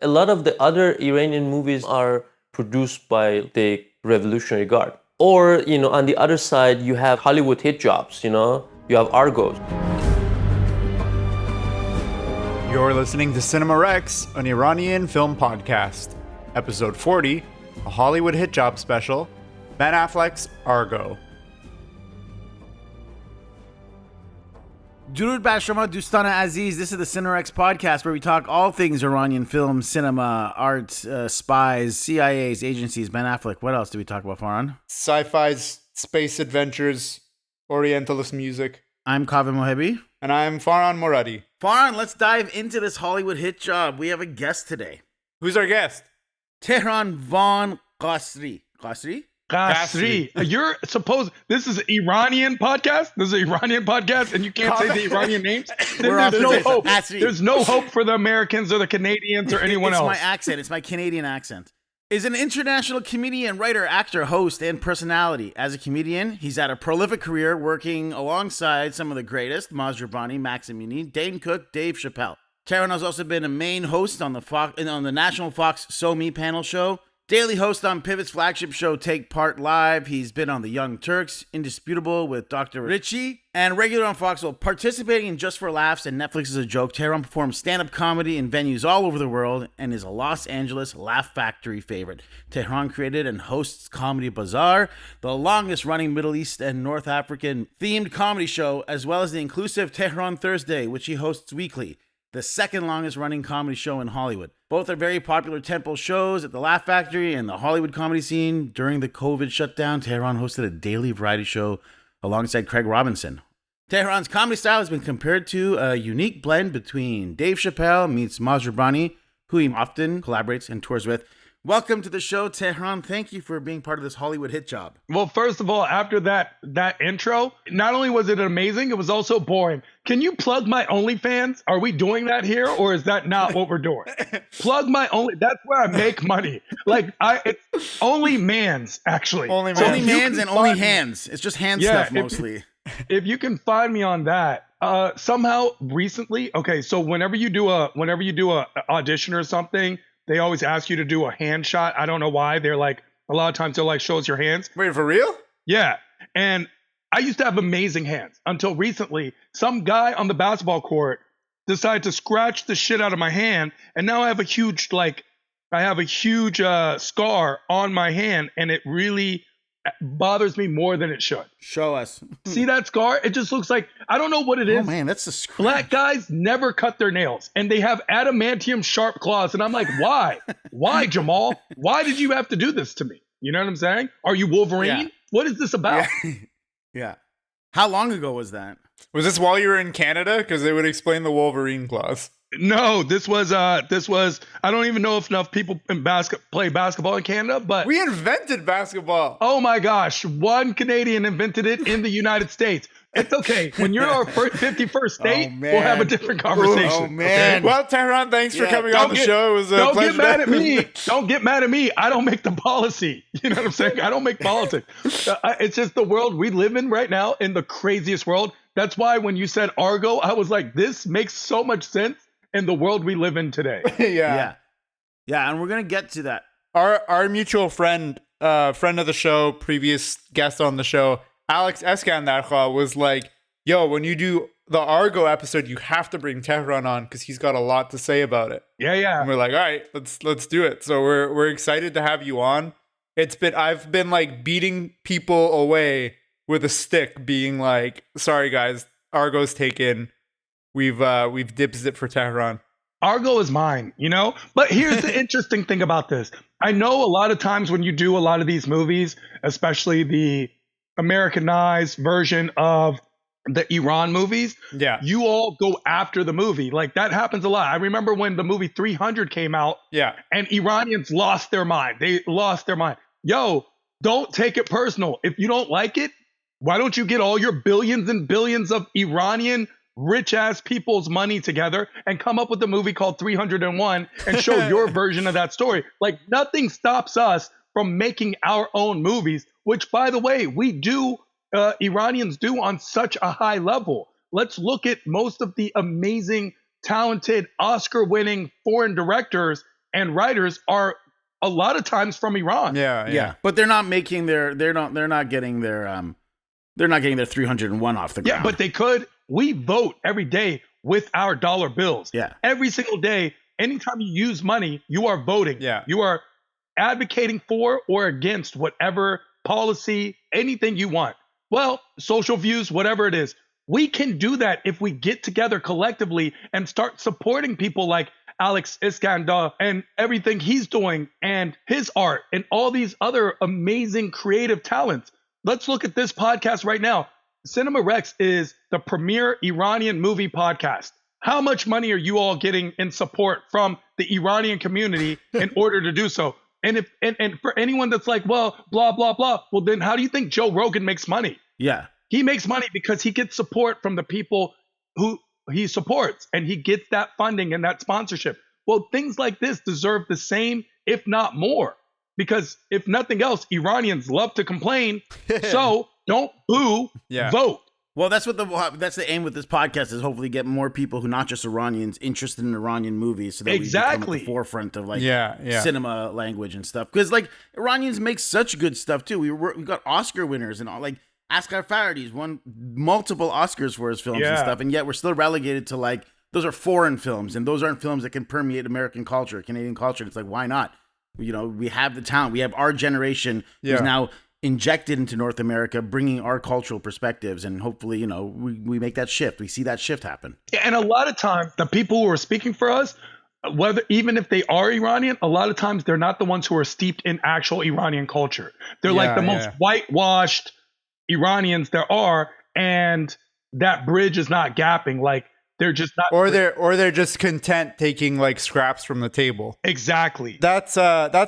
A lot of the other Iranian movies are produced by the Revolutionary Guard. Or, on the other side, you have Hollywood Hitjobs, you have Argo. You're listening to Cinema Rex, an Iranian film podcast. Episode 40, a Hollywood hit job special, Ben Affleck's Argo. درود بر شما دوستان عزیز. This is the Cinerex podcast where we talk all things Iranian film, cinema, art, spies, CIAs, agencies. Ben Affleck, what else do we talk about, Farhan? Sci-fi's, space adventures, Orientalist music. I'm Kaveh Mohebi. And I'm Farhan Moradi. Farhan, let's dive into this Hollywood hit job. We have a guest today. Who's our guest? Tehran Van Qasri. Qasri? Qasri. You're supposed, this is an Iranian podcast? This is an Iranian podcast and you can't say the Iranian names? There's no hope. There's no hope for the Americans or the Canadians or anyone else. It's my accent. It's my Canadian accent. Is an international comedian, writer, actor, host, and personality. As a comedian, he's had a prolific career working alongside some of the greatest, Maz Jobrani, Max Amini, Dane Cook, Dave Chappelle. Tehran has also been a main host on the National Fox So Me panel show, daily host on Pivot's flagship show Take Part Live. He's been on The Young Turks, Indisputable with Dr. Richie, and regular on Fox. Participating in Just for Laughs and Netflix is a Joke, Tehran performs stand-up comedy in venues all over the world and is a Los Angeles Laugh Factory favorite. Tehran created and hosts Comedy Bazaar, the longest-running Middle East and North African-themed comedy show, as well as the inclusive Tehran Thursday, which he hosts weekly, the second longest running comedy show in Hollywood. Both are very popular tentpole shows at the Laugh Factory and the Hollywood comedy scene. During the COVID shutdown, Tehran hosted a daily variety show alongside Craig Robinson. Tehran's comedy style has been compared to a unique blend between Dave Chappelle meets Maz Jobrani, who he often collaborates and tours with. Welcome to the show, Tehran. Thank you for being part of this Hollywood hit job. Well, first of all, after that intro, not only was it amazing, it was also boring. Can you plug my OnlyFans? Are we doing that here, or is that not what we're doing? Plug my Only. That's where I make money. It's Only Mans, actually. Only Mans and Only Hands. It's just hand stuff mostly. If you can find me on that, somehow recently. Okay, so whenever you do a audition or something, they always ask you to do a hand shot. I don't know why. They're like, a lot of times they're like, show us your hands. Wait, for real? Yeah. And I used to have amazing hands until recently. Some guy on the basketball court decided to scratch the shit out of my hand. And now I have a huge scar on my hand. And it really bothers me more than it should. Show us. See that scar? It just looks like, I don't know what it is. Oh man, that's a scratch. Black guys never cut their nails and they have adamantium sharp claws. And I'm like, why? Why, Jamal? Why did you have to do this to me? You know what I'm saying? Are you Wolverine? Yeah. What is this about? Yeah. How long ago was that? Was this while you were in Canada? Because they would explain the Wolverine clause. No, this was, I don't even know if enough people play basketball in Canada, but we invented basketball. Oh my gosh. One Canadian invented it in the United States. It's okay. When you're our 51st state, we'll have a different conversation. Oh man. Okay? Well, Tehran, thanks for coming on the show. It was a pleasure. Don't get mad at me. Don't get mad at me. I don't make the policy. You know what I'm saying? I don't make politics. It's just the world we live in right now, in the craziest world. That's why when you said Argo, I was like, this makes so much sense in the world we live in today. Yeah, and we're gonna get to that. Our mutual friend of the show, previous guest on the show, Alex Eskandarkha, was like, yo, when you do the Argo episode, you have to bring Tehran on because he's got a lot to say about it. Yeah. And we're like, all right, let's do it. So we're excited to have you on. I've been like beating people away with a stick, being like, sorry guys, Argo's taken. We've dibs it for Tehran. Argo is mine, you know? But here's the interesting thing about this. I know a lot of times when you do a lot of these movies, especially the Americanized version of the Iran movies, you all go after the movie. Like that happens a lot. I remember when the movie 300 came out, and Iranians lost their mind. They lost their mind. Yo, don't take it personal. If you don't like it, why don't you get all your billions and billions of Iranian rich ass people's money together and come up with a movie called 301 and show your version of that story? Like nothing stops us from making our own movies, which by the way, we do, Iranians do on such a high level. Let's look at most of the amazing, talented, Oscar winning foreign directors and writers are a lot of times from Iran. Yeah. But they're not making they're not getting their 301 off the ground. Yeah, but they could. We vote every day with our dollar bills. Yeah. Every single day, anytime you use money, you are voting. Yeah. You are advocating for or against whatever policy, anything you want. Well, social views, whatever it is. We can do that if we get together collectively and start supporting people like Alex Iskandar and everything he's doing and his art and all these other amazing creative talents. Let's look at this podcast right now. Cinema Rex is the premier Iranian movie podcast. How much money are you all getting in support from the Iranian community in order to do so? And if and for anyone that's like, well, blah, blah, blah, well, then how do you think Joe Rogan makes money? Yeah. He makes money because he gets support from the people who he supports, and he gets that funding and that sponsorship. Well, things like this deserve the same, if not more, because if nothing else, Iranians love to complain. So don't boo, vote. Well, that's the aim with this podcast, is hopefully get more people who not just Iranians interested in Iranian movies, so that we become at the forefront of cinema language and stuff. Because like Iranians make such good stuff too. We got Oscar winners and all. Like Asghar Farhadi's won multiple Oscars for his films and stuff, and yet we're still relegated to like those are foreign films, and those aren't films that can permeate American culture, Canadian culture. And it's like, why not? You know, we have the talent. We have our generation who's now injected into North America, bringing our cultural perspectives, and hopefully, you know, we make that shift. We see that shift happen. And a lot of times, the people who are speaking for us, whether even if they are Iranian, a lot of times they're not the ones who are steeped in actual Iranian culture. They're like the most whitewashed Iranians there are, and that bridge is not gapping. Like they're just not, or they're just content taking like scraps from the table. Exactly. That's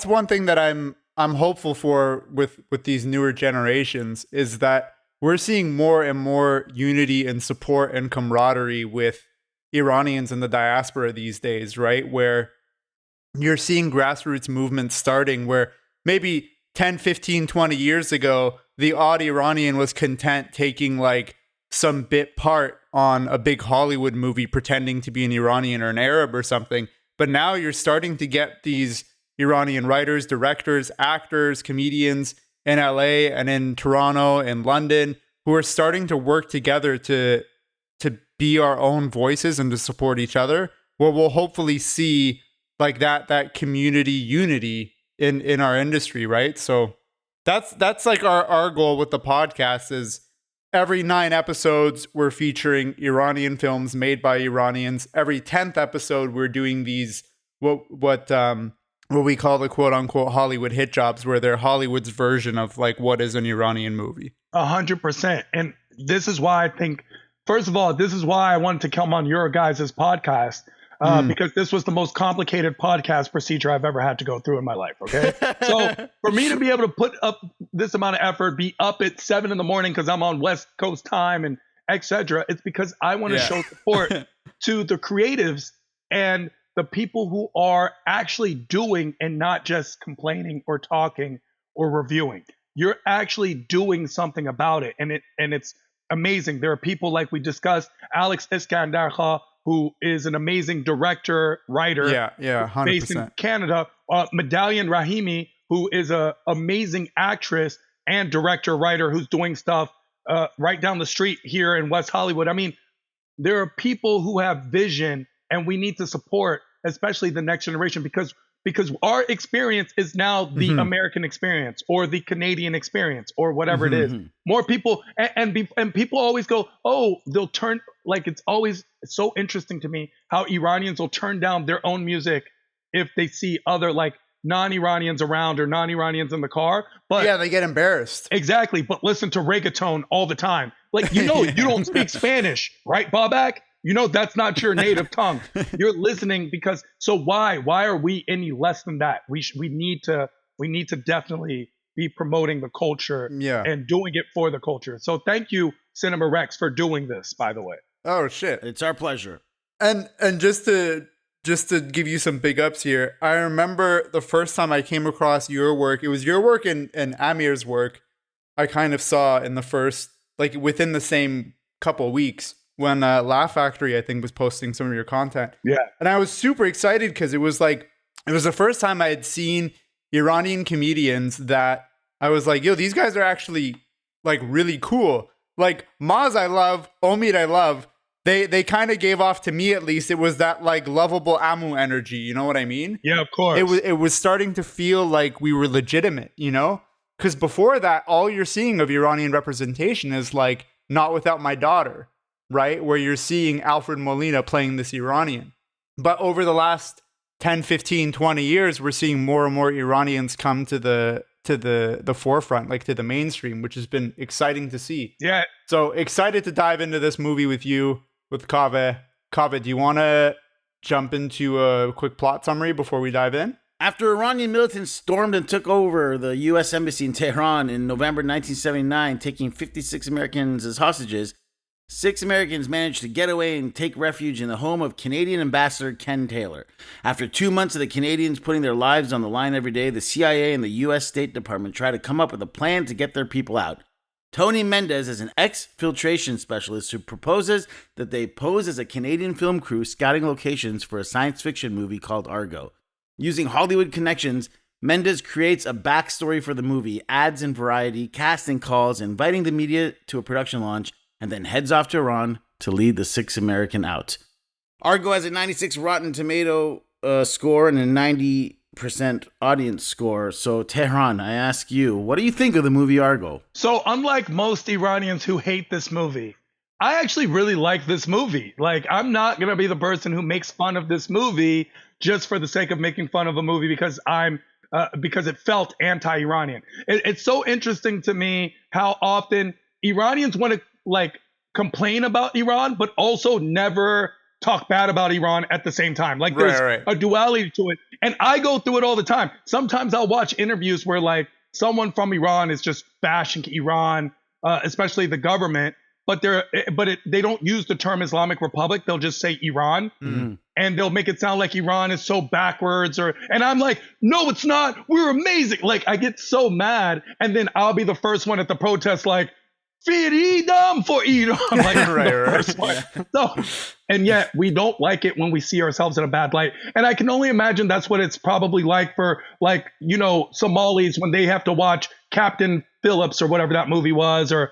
one thing that I'm hopeful for with these newer generations, is that we're seeing more and more unity and support and camaraderie with Iranians in the diaspora these days, right? Where you're seeing grassroots movements starting where maybe 10, 15, 20 years ago, the odd Iranian was content taking like some bit part on a big Hollywood movie pretending to be an Iranian or an Arab or something. But now you're starting to get these Iranian writers, directors, actors, comedians in LA and in Toronto and London who are starting to work together to be our own voices and to support each other. Well, we'll hopefully see like that community unity in our industry, right? So that's like our goal with the podcast is every 9 episodes we're featuring Iranian films made by Iranians. Every 10th episode we're doing these what we call the quote unquote Hollywood hit jobs, where they're Hollywood's version of like what is an Iranian movie. 100%. And this is why I think, first of all, this is why I wanted to come on your guys' podcast, because this was the most complicated podcast procedure I've ever had to go through in my life. Okay. So for me to be able to put up this amount of effort, be up at 7 a.m. because I'm on West Coast time and etc., it's because I want to show support to the creatives and the people who are actually doing and not just complaining or talking or reviewing. You're actually doing something about it. And it's amazing. There are people like we discussed, Alex Iskandar, who is an amazing director, writer, 100%. based in Canada. Medallion Rahimi, who is an amazing actress and director, writer, who's doing stuff right down the street here in West Hollywood. I mean, there are people who have vision, and we need to support, especially the next generation, because our experience is now the American experience or the Canadian experience or whatever it is. More people and people always go, oh, they'll turn, like, it's always so interesting to me how Iranians will turn down their own music if they see other like non-Iranians around or non-Iranians in the car. But yeah, they get embarrassed. Exactly. But listen to reggaeton all the time. Like, you know, you don't speak Spanish, right, Bobak? You know, that's not your native tongue. You're listening because, so why are we any less than that? We need to definitely be promoting the culture and doing it for the culture. So thank you, Cinema Rex, for doing this, by the way. Oh shit. It's our pleasure. And just to give you some big ups here, I remember the first time I came across your work, it was your work and Amir's work I kind of saw in the first, like within the same couple weeks, when Laugh Factory, I think, was posting some of your content. Yeah. And I was super excited because it was like It was the first time I had seen Iranian comedians that I was like, yo, these guys are actually like really cool. Like Maz I love, Omid I love. They kind of gave off, to me at least, it was that like lovable Amu energy, you know what I mean? Yeah, of course. It was starting to feel like we were legitimate, you know? Because before that, all you're seeing of Iranian representation is like Not Without My Daughter, right? Where you're seeing Alfred Molina playing this Iranian. But over the last 10, 15, 20 years, we're seeing more and more Iranians come to the forefront, like to the mainstream, which has been exciting to see. Yeah. So excited to dive into this movie with you, with Kaveh. Kaveh, do you want to jump into a quick plot summary before we dive in? After Iranian militants stormed and took over the U.S. Embassy in Tehran in November 1979, taking 56 Americans as hostages, 6 Americans managed to get away and take refuge in the home of Canadian Ambassador Ken Taylor. After 2 months of the Canadians putting their lives on the line every day, the CIA and the U.S. State Department tried to come up with a plan to get their people out. Tony Mendez is an exfiltration specialist who proposes that they pose as a Canadian film crew scouting locations for a science fiction movie called Argo. Using Hollywood connections, Mendez creates a backstory for the movie, ads and variety, casting calls, inviting the media to a production launch, and then heads off to Iran to lead the 6 American out. Argo has a 96 Rotten Tomato score and a 90% audience score. So, Tehran, I ask you, what do you think of the movie Argo? So, unlike most Iranians who hate this movie, I actually really like this movie. Like, I'm not going to be the person who makes fun of this movie just for the sake of making fun of a movie because because it felt anti-Iranian. It's so interesting to me how often Iranians want to like complain about Iran, but also never talk bad about Iran at the same time. Like there's a duality to it. And I go through it all the time. Sometimes I'll watch interviews where like someone from Iran is just bashing Iran, especially the government, but they don't use the term Islamic Republic. They'll just say Iran. Mm-hmm. And they'll make it sound like Iran is so backwards and I'm like, no, it's not. We're amazing. Like I get so mad. And then I'll be the first one at the protest, like, freedom for Iran. Like, right. So, and yet we don't like it when we see ourselves in a bad light. And I can only imagine that's what it's probably like for like, you know, Somalis when they have to watch Captain Phillips or whatever that movie was, or,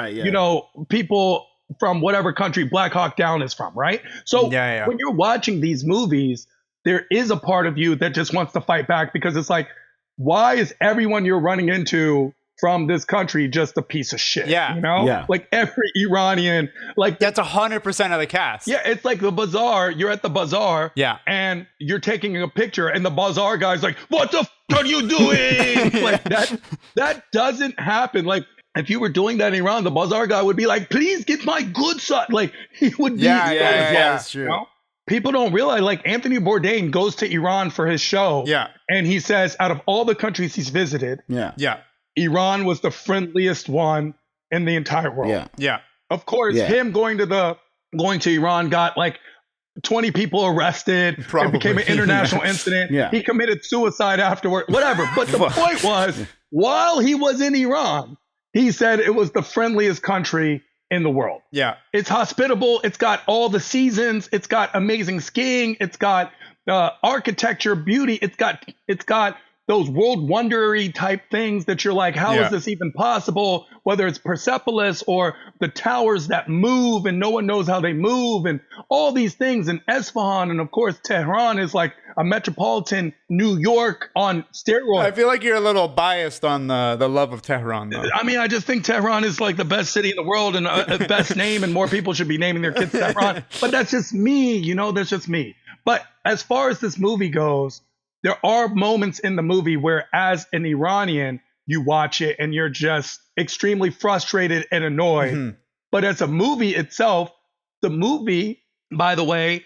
you know, people from whatever country Black Hawk Down is from, right? So when you're watching these movies, there is a part of you that just wants to fight back because it's like, why is everyone you're running into from this country just a piece of shit? Yeah. You know? Yeah. Like every Iranian, like that's 100% of the cast. Yeah, it's like the bazaar. You're at the bazaar. Yeah. And you're taking a picture and the bazaar guy's like, what the are you doing? Like that doesn't happen. Like if you were doing that in Iran, the bazaar guy would be like, please get my good son. Like he would be. Yeah, that's true. You know? People don't realize, like Anthony Bourdain goes to Iran for his show. Yeah. And he says out of all the countries he's visited. Yeah. Iran was the friendliest one in the entire world. Yeah. Yeah. Of course, him going to Iran got like 20 people arrested. Probably. It became an international incident. Yeah. He committed suicide afterward, whatever. But the point was, while he was in Iran, he said it was the friendliest country in the world. Yeah. It's hospitable. It's got all the seasons. It's got amazing skiing. It's got architecture, beauty. It's got those world wondery type things that you're like, how is this even possible? Whether it's Persepolis or the towers that move and no one knows how they move and all these things. And Esfahan and of course Tehran is like a metropolitan New York on steroids. I feel like you're a little biased on the love of Tehran though. I mean, I just think Tehran is like the best city in the world and a best name and more people should be naming their kids Tehran. But that's just me, you know, that's just me. But as far as this movie goes, there are moments in the movie where as an Iranian, you watch it and you're just extremely frustrated and annoyed. Mm-hmm. But as a movie itself, the movie, by the way,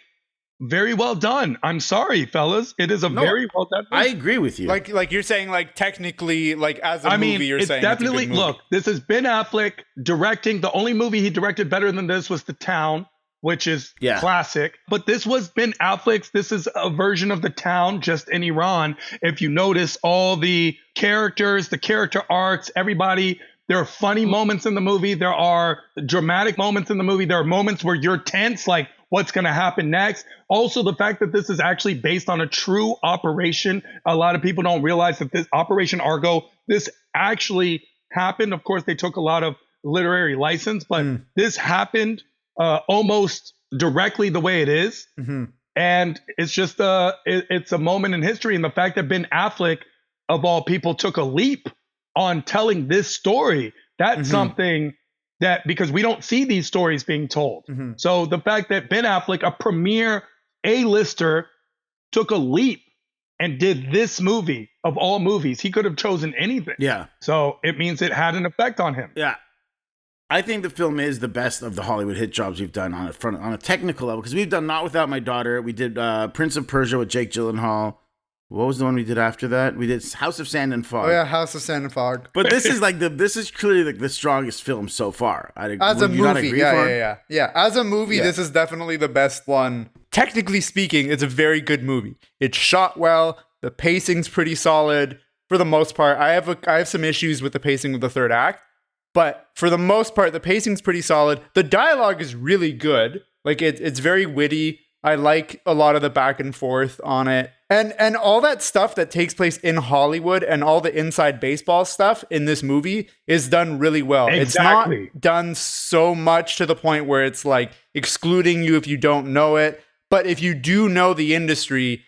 very well done. I'm sorry, fellas. It is very well done. I agree with you. Like you're saying, like technically, like as a movie, you're saying definitely, it's a good movie. Look, this is Ben Affleck directing. The only movie he directed better than this was The Town, which is classic. But this was Ben Affleck's. This is a version of The Town, just in Iran. If you notice all the characters, the character arcs, everybody, there are funny moments in the movie. There are dramatic moments in the movie. There are moments where you're tense, like, what's going to happen next. Also, the fact that this is actually based on a true operation. A lot of people don't realize that this Operation Argo, this actually happened. Of course, they took a lot of literary license, but this happened almost directly the way it is. And it's just it's a moment in history. And the fact that Ben Affleck, of all people, took a leap on telling this story, that's something that, because we don't see these stories being told. So the fact that Ben Affleck, a premier A-lister, took a leap and did this movie of all movies, he could have chosen anything. Yeah. So it means it had an effect on him. Yeah. I think the film is the best of the Hollywood hit jobs we've done on a technical level, because we've done Not Without My Daughter. We did Prince of Persia with Jake Gyllenhaal. What was the one we did after that? We did House of Sand and Fog. Oh yeah, House of Sand and Fog. But this is this is clearly like the strongest film so far. As a movie, yeah. As a movie, this is definitely the best one. Technically speaking, it's a very good movie. It's shot well. The pacing's pretty solid for the most part. I have some issues with the pacing of the third act, but for the most part, the pacing's pretty solid. The dialogue is really good. Like it's very witty. I like a lot of the back and forth on it. And all that stuff that takes place in Hollywood and all the inside baseball stuff in this movie is done really well. Exactly. It's not done so much to the point where it's like excluding you if you don't know it. But if you do know the industry,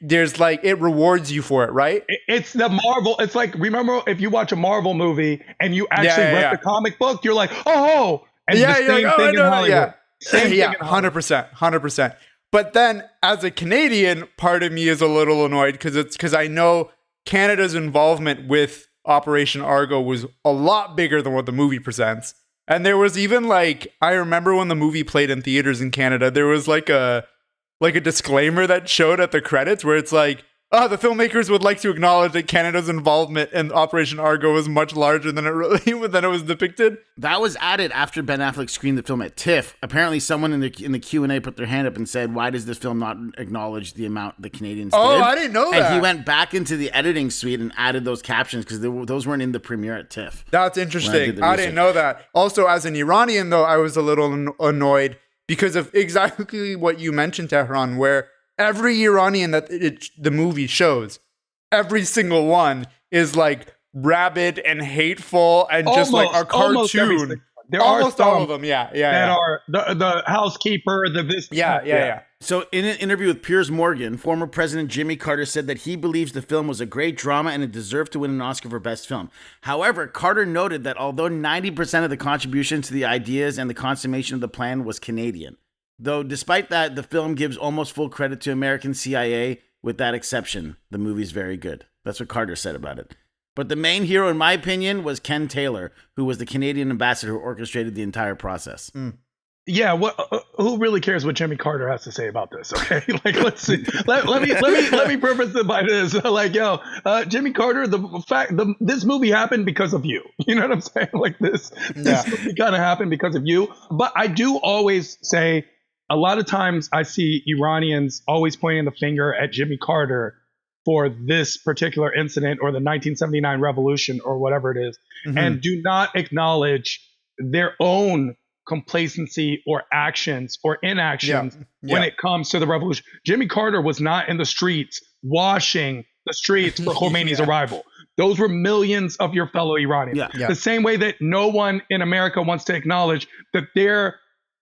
there's like, it rewards you for it, right? It's the Marvel. It's like, remember if you watch a Marvel movie and you actually read the comic book, you're like, oh, and the same thing in Hollywood. Same thing in Hollywood. 100%. But then, as a Canadian, part of me is a little annoyed because I know Canada's involvement with Operation Argo was a lot bigger than what the movie presents. And there was even I remember when the movie played in theaters in Canada, there was like a disclaimer that showed at the credits where it's like, the filmmakers would like to acknowledge that Canada's involvement in Operation Argo was much larger than it was depicted. That was added after Ben Affleck screened the film at TIFF. Apparently, someone in the Q&A put their hand up and said, "Why does this film not acknowledge the amount the Canadians did?" Oh, I didn't know that. And he went back into the editing suite and added those captions because those weren't in the premiere at TIFF. That's interesting. I didn't know that. Also, as an Iranian, though, I was a little annoyed because of exactly what you mentioned, Tehran, where every Iranian that the movie shows, every single one is like rabid and hateful and just like a cartoon. There almost are some all of them, that are the housekeeper, the this. Yeah. So in an interview with Piers Morgan, former President Jimmy Carter said that he believes the film was a great drama and it deserved to win an Oscar for Best Film. However, Carter noted that although 90% of the contribution to the ideas and the consummation of the plan was Canadian, though despite that, the film gives almost full credit to American CIA. With that exception, the movie's very good. That's what Carter said about it. But the main hero, in my opinion, was Ken Taylor, who was the Canadian ambassador who orchestrated the entire process. Yeah, who really cares what Jimmy Carter has to say about this? Okay, let's see. let me preface it by this. Jimmy Carter, this movie happened because of you. You know what I'm saying? This movie kind of happened because of you. But I do always say, a lot of times I see Iranians always pointing the finger at Jimmy Carter for this particular incident or the 1979 revolution or whatever it is, and do not acknowledge their own complacency or actions or inactions when it comes to the revolution. Jimmy Carter was not in the streets washing the streets for Khomeini's arrival. Those were millions of your fellow Iranians. The same way that no one in America wants to acknowledge that their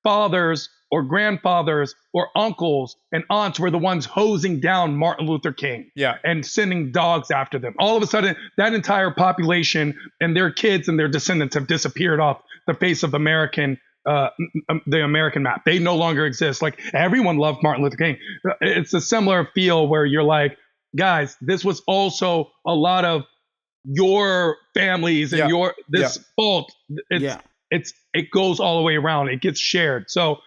fathers or grandfathers or uncles and aunts were the ones hosing down Martin Luther King and sending dogs after them. All of a sudden, that entire population and their kids and their descendants have disappeared off the face of the American map. They no longer exist. Everyone loved Martin Luther King. It's a similar feel where you're like, guys, this was also a lot of your families and this fault. It goes all the way around. It gets shared. So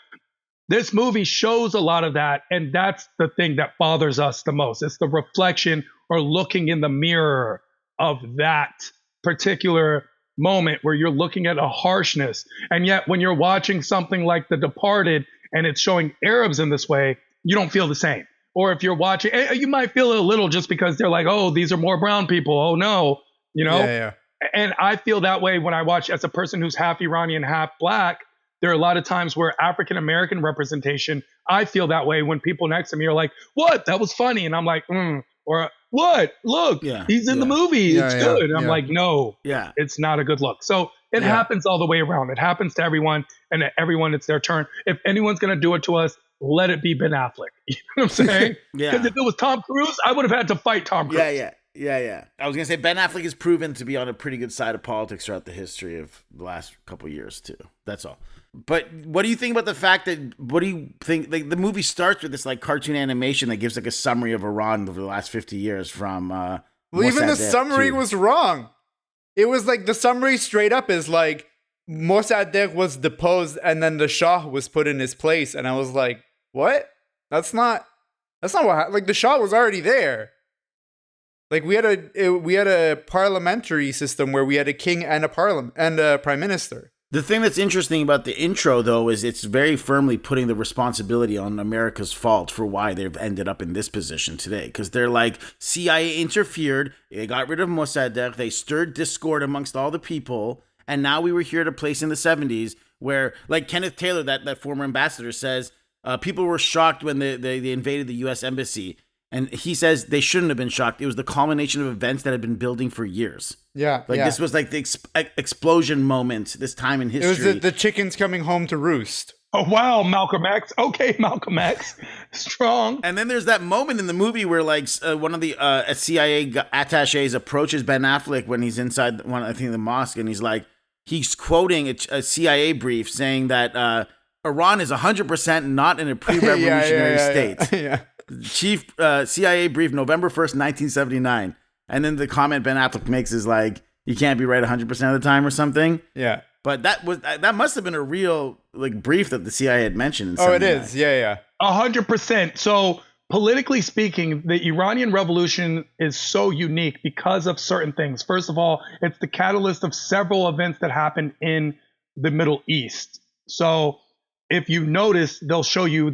this movie shows a lot of that, and that's the thing that bothers us the most. It's the reflection or looking in the mirror of that particular moment where you're looking at a harshness. And yet when you're watching something like The Departed and it's showing Arabs in this way, you don't feel the same. Or if you're watching, you might feel it a little just because they're like, oh, these are more brown people. Oh, no, And I feel that way when I watch, as a person who's half Iranian, half black. There are a lot of times where African-American representation I feel that way when people next to me are like, what? That was funny. And I'm like, or what? Look, he's in the movie. It's good. And I'm like, no, it's not a good look. So it happens all the way around. It happens to everyone, and everyone, it's their turn. If anyone's going to do it to us, let it be Ben Affleck. You know what I'm saying? Because if it was Tom Cruise, I would have had to fight Tom Cruise. Yeah. I was going to say, Ben Affleck has proven to be on a pretty good side of politics throughout the history of the last couple of years, too. That's all. But what do you think about the fact that, what do you think, like, the movie starts with this, like, cartoon animation that gives, like, a summary of Iran over the last 50 years from, well, even the summary was wrong. It was, like, the summary straight up is, like, Mossadegh was deposed and then the Shah was put in his place. And I was like, what? That's not what, like, the Shah was already there. Like, we had a parliamentary system where we had a king and a parliament and a prime minister. The thing that's interesting about the intro, though, is it's very firmly putting the responsibility on America's fault for why they've ended up in this position today. Because they're like, CIA interfered, they got rid of Mossadegh, they stirred discord amongst all the people, and now we were here at a place in the 70s where, like Kenneth Taylor, that former ambassador, says, people were shocked when they invaded the U.S. embassy. And he says they shouldn't have been shocked. It was the culmination of events that had been building for years. This was like the explosion moment, this time in history. It was the chickens coming home to roost. Oh, wow, Malcolm X. Okay, Malcolm X. Strong. And then there's that moment in the movie where, like, one of the CIA attaches approaches Ben Affleck when he's inside the mosque, and he's quoting a CIA brief saying that Iran is 100% not in a pre-revolutionary state. Chief CIA brief, November 1st, 1979. And then the comment Ben Affleck makes is like, you can't be right 100% of the time or something. Yeah. But that must have been a real, like, brief that the CIA had mentioned. Oh, it is. Yeah. 100%. So politically speaking, the Iranian Revolution is so unique because of certain things. First of all, it's the catalyst of several events that happened in the Middle East. So if you notice, they'll show you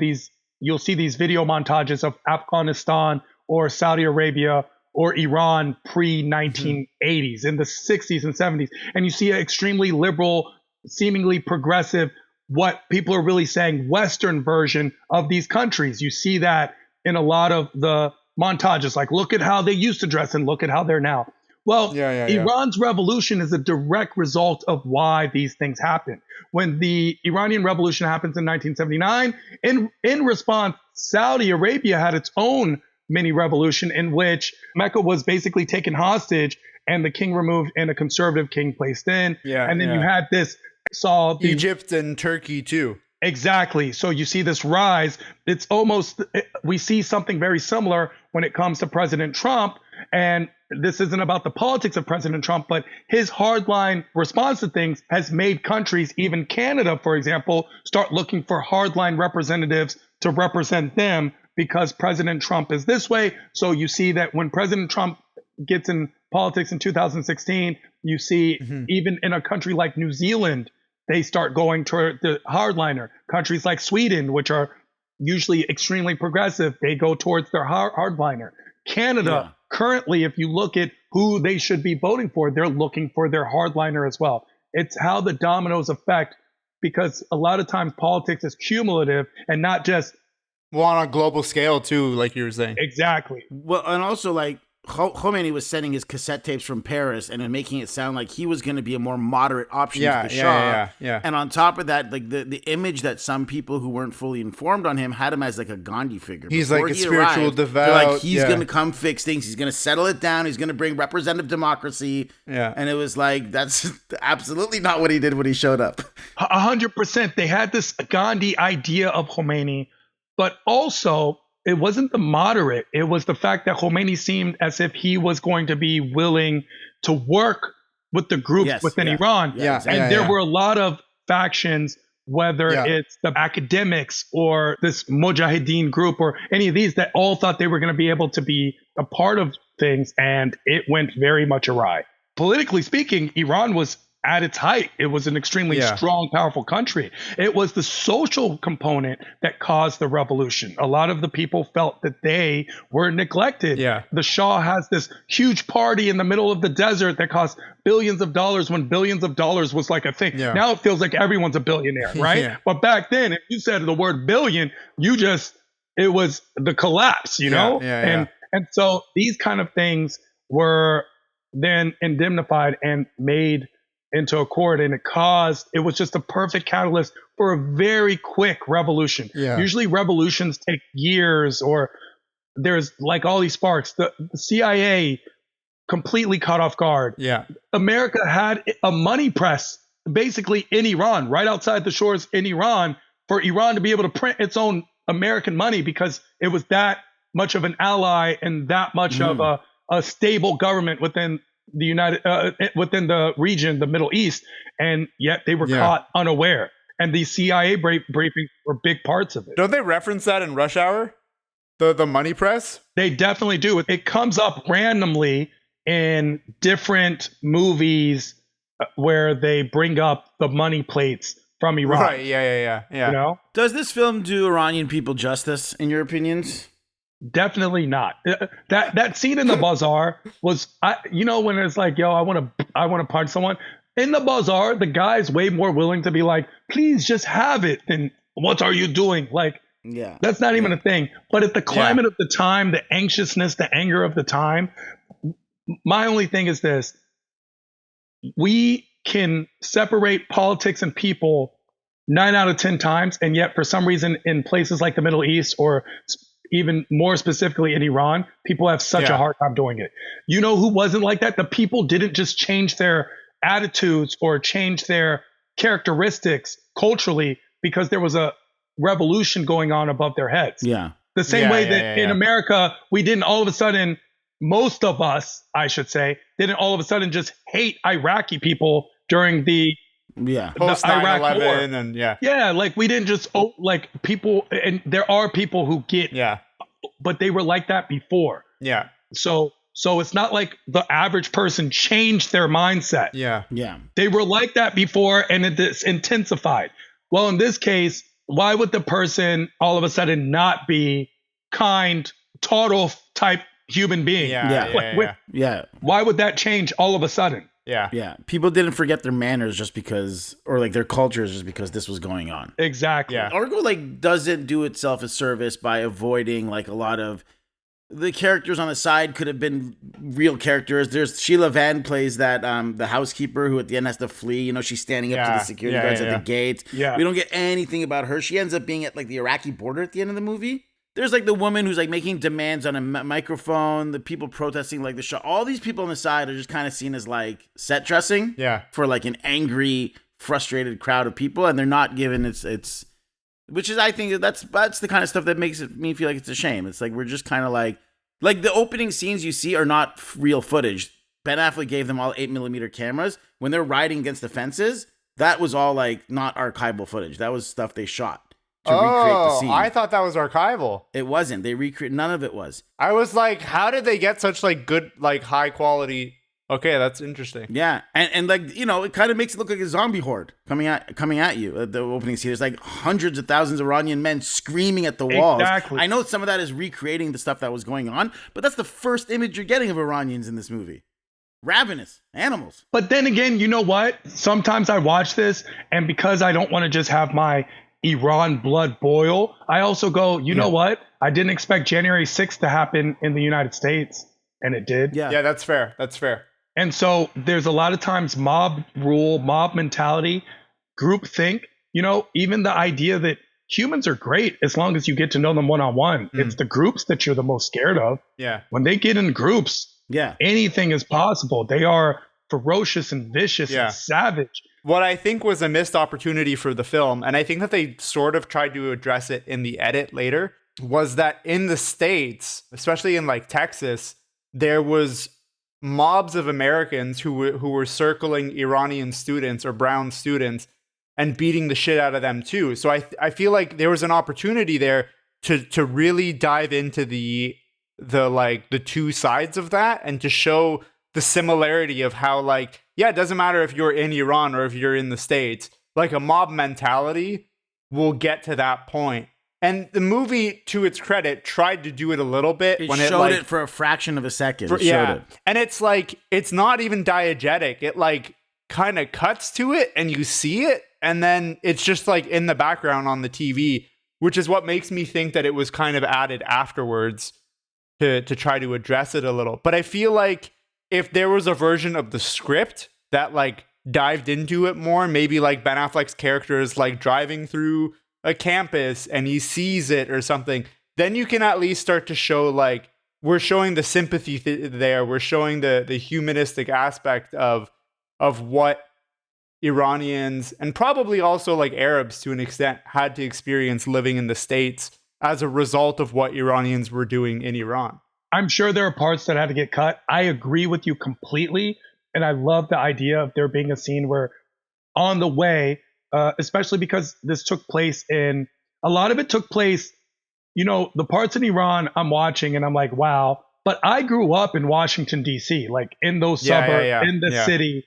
you'll see these video montages of Afghanistan or Saudi Arabia or Iran pre-1980s in the 60s and 70s. And you see an extremely liberal, seemingly progressive, what people are really saying, Western version of these countries. You see that in a lot of the montages, like, look at how they used to dress and look at how they're now. Well, Iran's revolution is a direct result of why these things happen. When the Iranian Revolution happens in 1979, in response, Saudi Arabia had its own mini revolution in which Mecca was basically taken hostage and the king removed and a conservative king placed in. And then you had Egypt and Turkey too. Exactly. So you see this rise. It's almost, we see something very similar when it comes to President Trump. And this isn't about the politics of President Trump, but his hardline response to things has made countries, even Canada, for example, start looking for hardline representatives to represent them because President Trump is this way. So you see that when President Trump gets in politics in 2016, you see even in a country like New Zealand, they start going toward the hardliner. Countries like Sweden, which are usually extremely progressive, they go towards their hardliner. Canada, currently, if you look at who they should be voting for, they're looking for their hardliner as well. It's how the dominoes affect, because a lot of times politics is cumulative and not just... Well, on a global scale, too, like you were saying. Exactly. Well, and also, like, Khomeini was sending his cassette tapes from Paris and making it sound like he was going to be a more moderate option to the Shah. And on top of that, like the image that some people who weren't fully informed on him had him as like a Gandhi figure. He's like a spiritual devout. Like, he's going to come fix things. He's going to settle it down. He's going to bring representative democracy. And it was like, that's absolutely not what he did when he showed up. 100%. They had this Gandhi idea of Khomeini, but also... it wasn't the moderate. It was the fact that Khomeini seemed as if he was going to be willing to work with the groups within Iran. There were a lot of factions, whether it's the academics or this Mujahideen group or any of these, that all thought they were going to be able to be a part of things. And it went very much awry. Politically speaking, Iran was at its height. It was an extremely Yeah. strong, powerful country. It was the social component that caused the revolution. A lot of the people felt that they were neglected. Yeah. The Shah has this huge party in the middle of the desert that costs billions of dollars when billions of dollars was like a thing. Yeah. Now it feels like everyone's a billionaire, right? Yeah. But back then, if you said the word billion, it was the collapse, you know? And so these kind of things were then indemnified and made into a court, and it was just a perfect catalyst for a very quick revolution. Yeah. Usually revolutions take years, or there's like all these sparks. The CIA completely caught off guard. Yeah. America had a money press basically in Iran, right outside the shores in Iran, for Iran to be able to print its own American money, because it was that much of an ally and that much of a stable government within the within the region, the Middle East, and yet they were caught unaware. And the CIA briefings were big parts of it. Don't they reference that in Rush Hour? The money press? They definitely do. It comes up randomly in different movies where they bring up the money plates from Iran. Right, yeah. You know? Does this film do Iranian people justice, in your opinions? Definitely not. That scene in the bazaar was, when it's like, yo, I want to punch someone. In the bazaar, the guy's way more willing to be like, please just have it than what are you doing? Like, Yeah. that's not even a thing. But at the climate of the time, the anxiousness, the anger of the time, my only thing is this: we can separate politics and people 9 out of 10 times, and yet for some reason in places like the Middle East, or even more specifically in Iran, people have such a hard time doing it. You know who wasn't like that? The people didn't just change their attitudes or change their characteristics culturally because there was a revolution going on above their heads. Yeah. The same way that in America, we didn't all of a sudden, most of us, I should say, didn't all of a sudden just hate Iraqi people during the Post Iraq 9/11 war. and Like we didn't just like people, and there are people who get, but they were like that before. So it's not like the average person changed their mindset. They were like that before, and it's intensified. Well, in this case, why would the person all of a sudden not be kind, total type human being? Why would that change all of a sudden? Yeah. People didn't forget their manners just because, or like their cultures just because this was going on. Exactly. Argo doesn't do itself a service by avoiding like a lot of the characters on the side could have been real characters. There's Sheila Van plays that the housekeeper who at the end has to flee. You know, she's standing up to the security guards at the gate. We don't get anything about her. She ends up being at like the Iraqi border at the end of the movie. There's like the woman who's like making demands on a microphone, the people protesting like the show. All these people on the side are just kind of seen as like set dressing for like an angry, frustrated crowd of people. And they're not given its which is, I think that's the kind of stuff that makes me feel like it's a shame. It's like, we're just kind of like the opening scenes you see are not real footage. Ben Affleck gave them all 8mm cameras. When they're riding against the fences, that was all like not archival footage. That was stuff they shot to recreate the scene. I thought that was archival. It wasn't. They recreate none of it was. I was like, how did they get such like good, like high quality? Okay, that's interesting. Yeah, and like, you know, it kind of makes it look like a zombie horde coming at you at the opening scene. There's like hundreds of thousands of Iranian men screaming at the walls. Exactly. I know some of that is recreating the stuff that was going on, but that's the first image you're getting of Iranians in this movie. Ravenous animals. But then again, you know what? Sometimes I watch this, and because I don't want to just have my Iran blood boil, I also go, you know what? I didn't expect January 6th to happen in the United States, and it did. Yeah, that's fair. That's fair. And so there's a lot of times mob rule, mob mentality, group think, you know, even the idea that humans are great as long as you get to know them one-on-one. It's the groups that you're the most scared of. Yeah. When they get in groups, anything is possible. They are ferocious and vicious and savage. What I think was a missed opportunity for the film, and I think that they sort of tried to address it in the edit later, was that in the States, especially in like Texas, there was mobs of Americans who were circling Iranian students or brown students and beating the shit out of them too. So I feel like there was an opportunity there to really dive into the two sides of that and to show the similarity of how, like, yeah, it doesn't matter if you're in Iran or if you're in the States, like a mob mentality will get to that point. And the movie, to its credit, tried to do it a little bit. It when showed it it for a fraction of a second. And it's like, it's not even diegetic. It like kind of cuts to it and you see it. And then it's just like in the background on the TV, which is what makes me think that it was kind of added afterwards to try to address it a little. But I feel like if there was a version of the script that like dived into it more, maybe like Ben Affleck's character is like driving through a campus and he sees it or something, then you can at least start to show like, we're showing the sympathy there. We're showing the humanistic aspect of what Iranians and probably also like Arabs to an extent had to experience living in the States as a result of what Iranians were doing in Iran. I'm sure there are parts that had to get cut. I agree with you completely. And I love the idea of there being a scene where on the way, especially because this took place a lot of it took place, the parts in Iran I'm watching and I'm like, wow. But I grew up in Washington, D.C., like in those suburbs, in the city.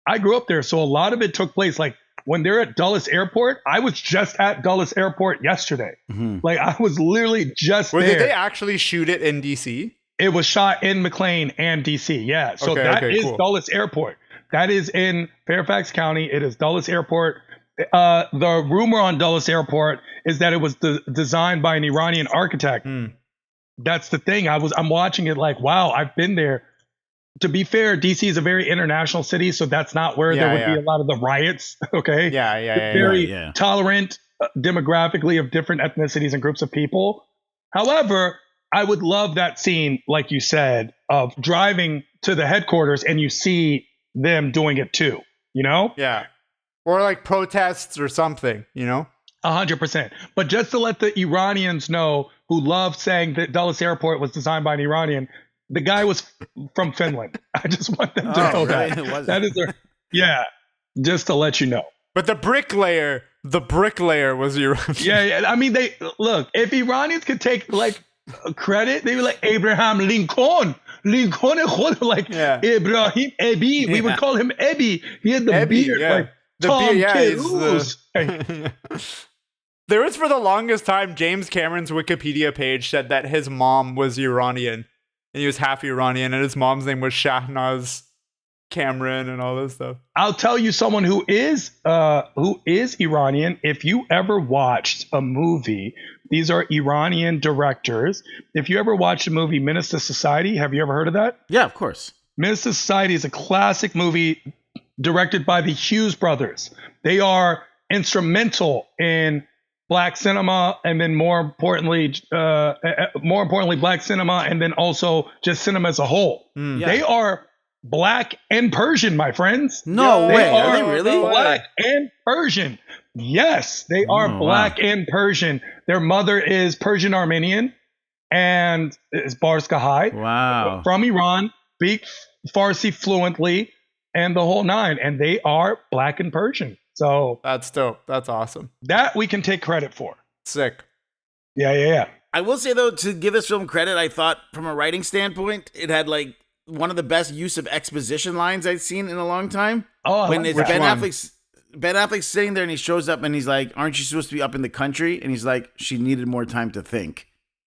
I grew up there. So a lot of it took place like when they're at Dulles Airport. I was just at Dulles Airport yesterday. Mm-hmm. Like I was literally just there. Did they actually shoot it in D.C.? It was shot in McLean and D.C. Yeah. So that is cool. Dulles Airport. That is in Fairfax County. It is Dulles Airport. The rumor on Dulles Airport is that it was designed by an Iranian architect. That's the thing. I'm watching it like, wow, I've been there. To be fair, DC is a very international city, so that's not where there would be a lot of the riots. Okay. Very tolerant demographically of different ethnicities and groups of people. However, I would love that scene, like you said, of driving to the headquarters and you see them doing it too, Yeah. Or like protests or something, 100%. But just to let the Iranians know who love saying that Dulles Airport was designed by an Iranian, the guy was from Finland. I just want them to know that. That is just to let you know. But the bricklayer was Iranian. Yeah. I mean, if Iranians could take like credit, they were like Abraham Lincoln. Like Ibrahim Ebi. We would call him Ebi. He had the beard. Yeah. Like Tom Cruise. There was for the longest time, James Cameron's Wikipedia page said that his mom was Iranian. And he was half Iranian, and his mom's name was Shahnaz Cameron and all this stuff. I'll tell you someone who is Iranian. If you ever watched a movie, these are Iranian directors. If you ever watched the movie Menace to Society, have you ever heard of that? Yeah, of course. Menace to Society is a classic movie directed by the Hughes brothers. They are instrumental in Black cinema, and then more importantly, Black cinema, and then also just cinema as a whole. They are Black and Persian, my friends. No way. Are they really? Black and Persian. Yes, they are Black and Persian. Their mother is Persian Armenian and is Bars Kahai. Wow. From Iran, speak Farsi fluently and the whole nine. And they are Black and Persian. So that's dope. That's awesome. That we can take credit for. Sick. Yeah. I will say, though, to give this film credit, I thought from a writing standpoint, it had like one of the best use of exposition lines I'd seen in a long time. Oh, when it's Ben Affleck's sitting there and he shows up and he's like, "Aren't you supposed to be up in the country?" And he's like, "She needed more time to think."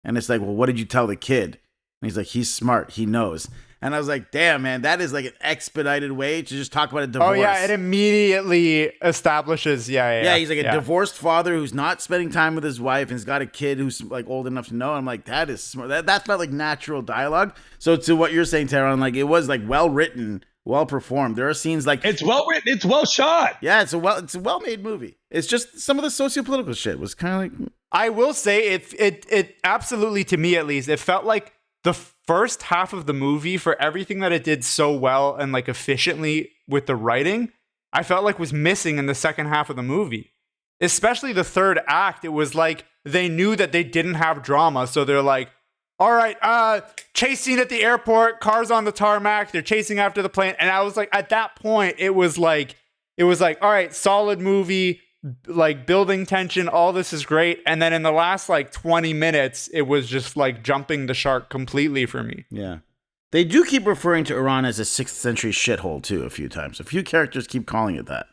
And it's like, "Well, what did you tell the kid?" And he's like, "He's smart. He knows." And I was like, damn, man, that is like an expedited way to just talk about a divorce. Oh, yeah, it immediately establishes, Yeah, he's like a divorced father who's not spending time with his wife and has got a kid who's like old enough to know. I'm like, that is smart. That felt like natural dialogue. So to what you're saying, Tehran, like it was like well written, well performed. There are scenes like it's well written, it's well shot. Yeah, it's a well made movie. It's just some of the sociopolitical shit was kind of like. I will say it absolutely, to me at least, it felt like the first half of the movie, for everything that it did so well and like efficiently with the writing, I felt like was missing in the second half of the movie. Especially the third act, it was like they knew that they didn't have drama, so they're like, all right, chase scene at the airport, cars on the tarmac, they're chasing after the plane. And I was like, at that point, it was like, all right, solid movie, like building tension, all this is great. And then in the last like 20 minutes, it was just like jumping the shark completely for me. Yeah. They do keep referring to Iran as a 6th century shithole, too, a few times. A few characters keep calling it that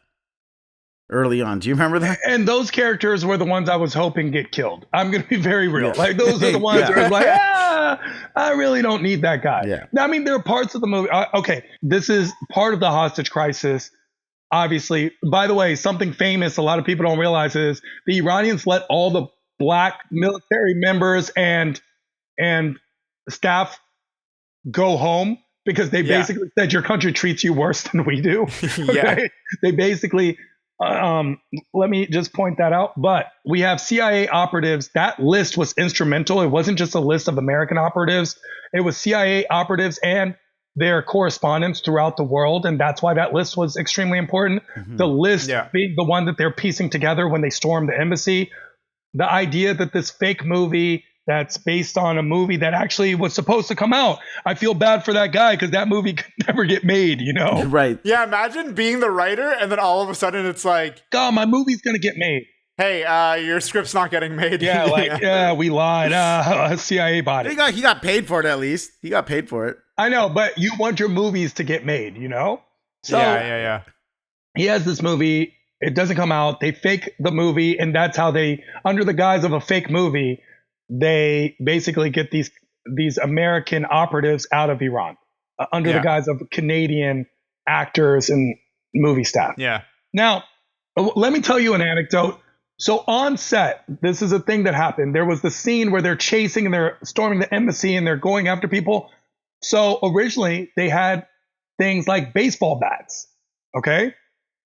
early on. Do you remember that? And those characters were the ones I was hoping get killed. I'm going to be very real. Like, those are the ones Yeah. where it's like, I really don't need that guy. Yeah. Now, I mean, there are parts of the movie. Okay, this is part of the hostage crisis. Obviously, by the way, something famous a lot of people don't realize is the Iranians let all the black military members and staff go home because they basically said your country treats you worse than we do. Okay? They basically, let me just point that out. But we have CIA operatives. That list was instrumental. It wasn't just a list of American operatives. It was CIA operatives and their correspondents throughout the world. And that's why that list was extremely important. Mm-hmm. The list being the one that they're piecing together when they stormed the embassy. The idea that this fake movie that's based on a movie that actually was supposed to come out. I feel bad for that guy because that movie could never get made, you know? Right. Yeah, imagine being the writer and then all of a sudden it's like, God, my movie's going to get made. Hey, your script's not getting made. Yeah, like, we lied. CIA bought it. He got paid for it at least. He got paid for it. I know, but you want your movies to get made, you know? So yeah. He has this movie. It doesn't come out. They fake the movie, and that's how they, under the guise of a fake movie, they basically get these American operatives out of Iran under the guise of Canadian actors and movie staff. Yeah. Now, let me tell you an anecdote. So on set, this is a thing that happened. There was the scene where they're chasing and they're storming the embassy and they're going after people. So originally they had things like baseball bats, okay?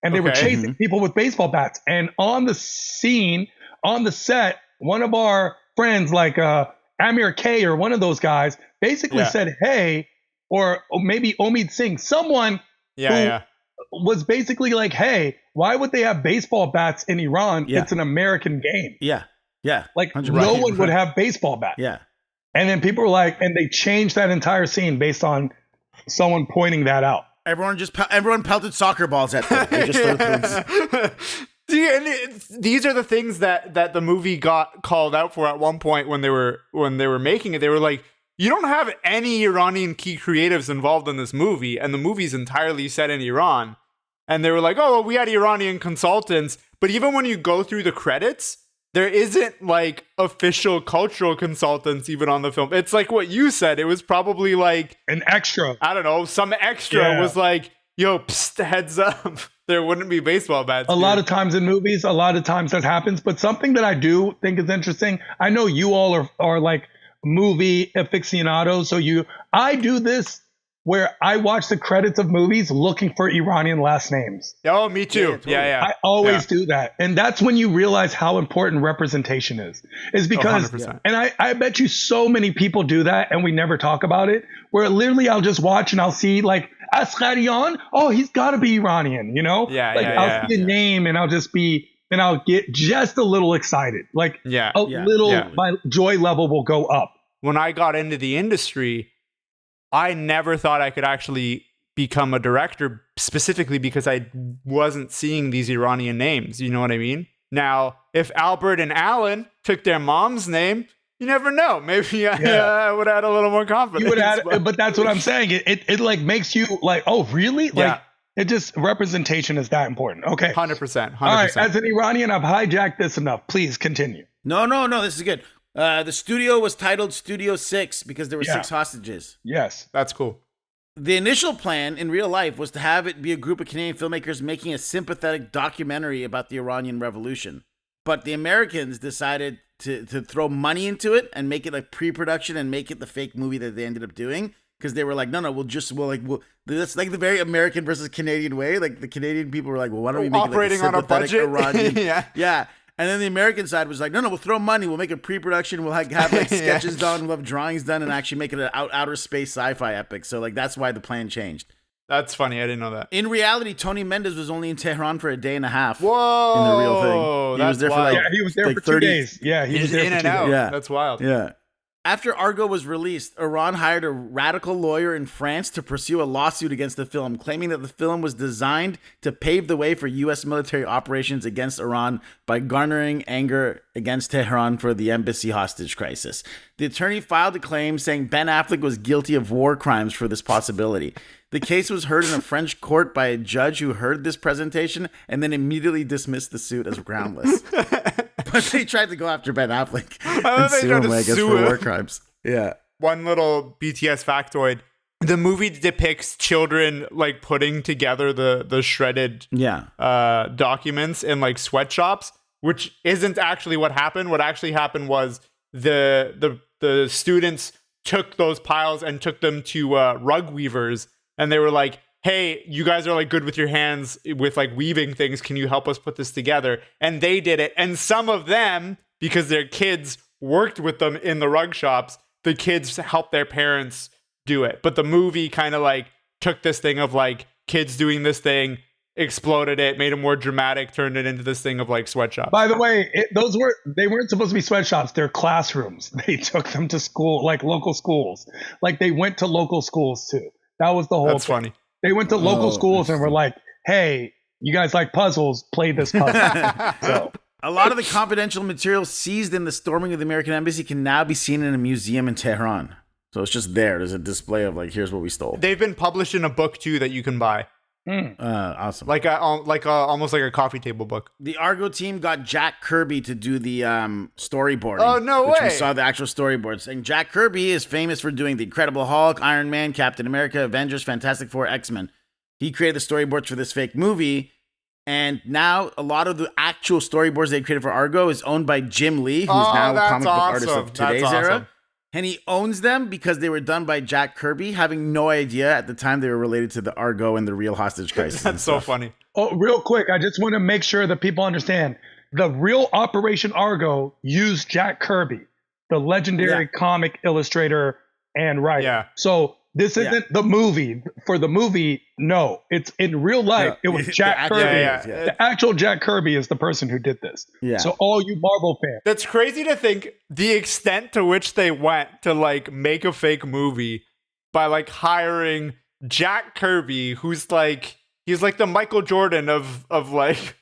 And they were chasing people with baseball bats. And on the scene, on the set, one of our friends like Amir K or one of those guys basically said, hey, or maybe Omid Singh, someone who was basically like, hey, why would they have baseball bats in Iran? Yeah. It's an American game. Yeah. Like 100%. no one would have baseball bats. Yeah. And then people were like, and they changed that entire scene based on someone pointing that out. Everyone pelted soccer balls at them. They just threw things. See, and these are the things that the movie got called out for at one point when they were making it. They were like, you don't have any Iranian key creatives involved in this movie, and the movie's entirely set in Iran. And they were like, oh, well, we had Iranian consultants. But even when you go through the credits, there isn't like official cultural consultants even on the film. It's like what you said. It was probably like an extra. I don't know. Some extra was like, yo, psst, heads up. There wouldn't be baseball bats. A lot of times in movies, a lot of times that happens. But something that I do think is interesting, I know you all are like movie aficionados. So I do this where I watch the credits of movies looking for Iranian last names. Oh, me too. Yeah, totally. Yeah. I always do that. And that's when you realize how important representation is because, 100%. and I bet you so many people do that and we never talk about it, where literally I'll just watch and I'll see like Asgharian. Oh, he's got to be Iranian, you know? I'll see a name and I'll get just a little excited. Like my joy level will go up. When I got into the industry, I never thought I could actually become a director specifically because I wasn't seeing these Iranian names. You know what I mean? Now, if Albert and Alan took their mom's name, you never know. Maybe I would have had a little more confidence. You would add, but that's what I'm saying. It like makes you like, oh, really? Like it just representation is that important. Okay. 100%. All right. As an Iranian, I've hijacked this enough. Please continue. No. This is good. The studio was titled Studio 6 because there were 6 hostages. Yes. That's cool. The initial plan in real life was to have it be a group of Canadian filmmakers making a sympathetic documentary about the Iranian Revolution. But the Americans decided to throw money into it and make it like pre-production and make it the fake movie that they ended up doing. Because they were like, no, that's like the very American versus Canadian way. Like the Canadian people were like, well, why don't we make operating it like a on a budget? Iranian? Yeah. And then the American side was like, no, we'll throw money. We'll make a pre-production. We'll have like sketches done. We'll have drawings done and actually make it an outer space sci-fi epic. So like that's why the plan changed. That's funny. I didn't know that. In reality, Tony Mendez was only in Tehran for a day and a half. Whoa. In the real thing. He was there wild. for he was there for 2 days. Yeah, he was there in for and 2 out. days. Yeah. That's wild. Yeah. After Argo was released, Iran hired a radical lawyer in France to pursue a lawsuit against the film, claiming that the film was designed to pave the way for U.S. military operations against Iran by garnering anger against Tehran for the embassy hostage crisis. The attorney filed a claim saying Ben Affleck was guilty of war crimes for this possibility. The case was heard in a French court by a judge who heard this presentation and then immediately dismissed the suit as groundless. But they tried to go after Ben Affleck and sue him, I guess, for war crimes. Yeah. One little BTS factoid. The movie depicts children like putting together the shredded documents in like sweatshops, which isn't actually what happened. What actually happened was the students took those piles and took them to rug weavers, and they were like, hey, you guys are like good with your hands with like weaving things. Can you help us put this together? And they did it. And some of them, because their kids worked with them in the rug shops, the kids helped their parents do it. But the movie kind of like took this thing of like kids doing this thing, exploded it, made it more dramatic, turned it into this thing of like sweatshops. By the way, they weren't supposed to be sweatshops. They're classrooms. They took them to school, like local schools. Like they went to local schools too. That was the whole That's thing. funny. They went to local schools and were like, hey, you guys like puzzles? Play this puzzle. So. A lot of the confidential material seized in the storming of the American embassy can now be seen in a museum in Tehran. So it's just there. There's a display of like, here's what we stole. They've been published in a book too that you can buy. Awesome. Like almost like a coffee table book. The Argo team got Jack Kirby to do the storyboarding. Oh, no way. We saw the actual storyboards. And Jack Kirby is famous for doing the Incredible Hulk, Iron Man, Captain America, Avengers, Fantastic Four, X-Men. He created the storyboards for this fake movie. And now a lot of the actual storyboards they created for Argo is owned by Jim Lee, who's now a comic book artist of today's era. And he owns them because they were done by Jack Kirby, having no idea at the time they were related to the Argo and the real hostage crisis. That's so funny. Oh, real quick, I just want to make sure that people understand. The real Operation Argo used Jack Kirby, the legendary comic illustrator and writer. Yeah. So this isn't the movie. For the movie, no. It's in real life. It was Jack Kirby. The actual Jack Kirby is the person who did this. Yeah. So all you Marvel fans. That's crazy to think the extent to which they went to like make a fake movie by like hiring Jack Kirby, who's like, he's like the Michael Jordan of like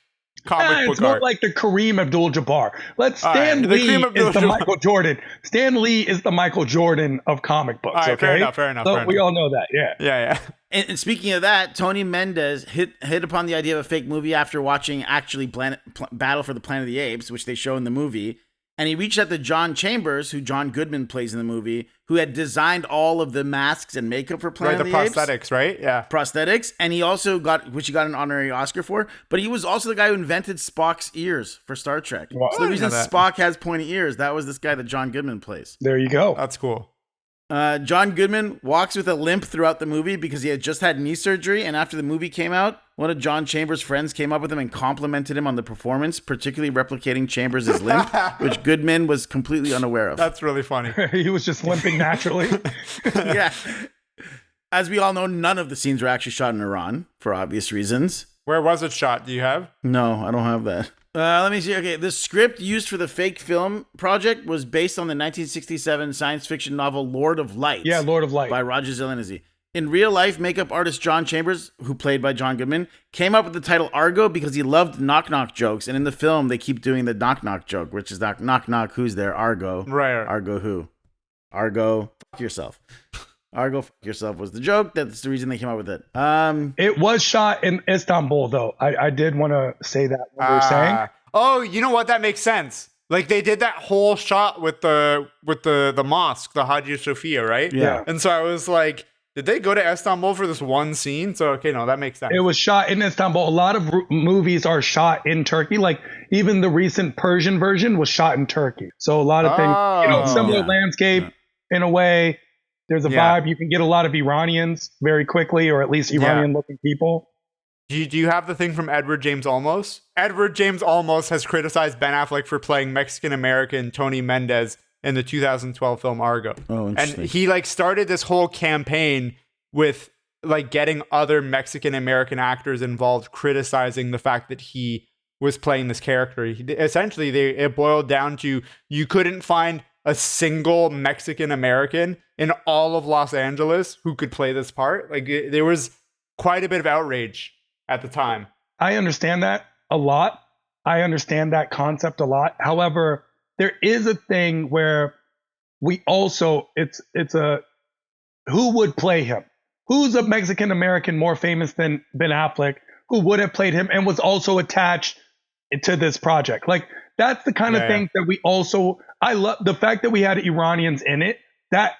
comic book it's not art. like the Kareem Abdul-Jabbar. Stan Lee is the Michael Jordan. Stan Lee is the Michael Jordan of comic books. Okay, fair enough. So we all know that. Yeah. And speaking of that, Tony Mendez hit upon the idea of a fake movie after watching actually Battle for the Planet of the Apes, which they show in the movie. And he reached out to John Chambers, who John Goodman plays in the movie, who had designed all of the masks and makeup for Planet of the Apes. Right, the prosthetics, right? Yeah. Prosthetics. And he also which he got an honorary Oscar for, but he was also the guy who invented Spock's ears for Star Trek. Wow. So the reason Spock has pointy ears, that was this guy that John Goodman plays. There you go. That's cool. John Goodman walks with a limp throughout the movie because he had just had knee surgery, and after the movie came out, one of John Chambers' friends came up with him and complimented him on the performance, particularly replicating Chambers' limp, which Goodman was completely unaware of. That's really funny. He was just limping naturally. Yeah. As we all know, none of the scenes were actually shot in Iran, for obvious reasons. Where was it shot? Do you have? No, I don't have that. Let me see. Okay, the script used for the fake film project was based on the 1967 science fiction novel Lord of Light. Yeah, Lord of Light. By Roger Zelensky. In real life, makeup artist John Chambers, who played by John Goodman, came up with the title Argo because he loved knock-knock jokes. And in the film, they keep doing the knock-knock joke, which is knock-knock, who's there? Argo. Right. Argo who? Argo, fuck yourself. Argo, fuck yourself was the joke. That's the reason they came up with it. It was shot in Istanbul, though. I did want to say that what we were saying. Oh, you know what? That makes sense. Like they did that whole shot with the mosque, the Hagia Sophia, right? Yeah. And so I was like, did they go to Istanbul for this one scene? So okay, no, that makes sense. It was shot in Istanbul. A lot of movies are shot in Turkey. Like even the recent Persian version was shot in Turkey. So a lot of things, similar landscape in a way. There's a vibe. You can get a lot of Iranians very quickly, or at least Iranian-looking people. Do you have the thing from Edward James Olmos? Edward James Olmos has criticized Ben Affleck for playing Mexican-American Tony Mendez in the 2012 film Argo. Oh, interesting. And he like started this whole campaign with like getting other Mexican-American actors involved, criticizing the fact that he was playing this character. Essentially, it boiled down to you couldn't find a single Mexican American in all of Los Angeles who could play this part. Like there was quite a bit of outrage at the time. I understand that a lot. I understand that concept a lot. However, there is a thing where we also, it's a, who would play him? Who's a Mexican American more famous than Ben Affleck who would have played him and was also attached to this project? Like, that's the kind of thing that we also, I love the fact that we had Iranians in it. That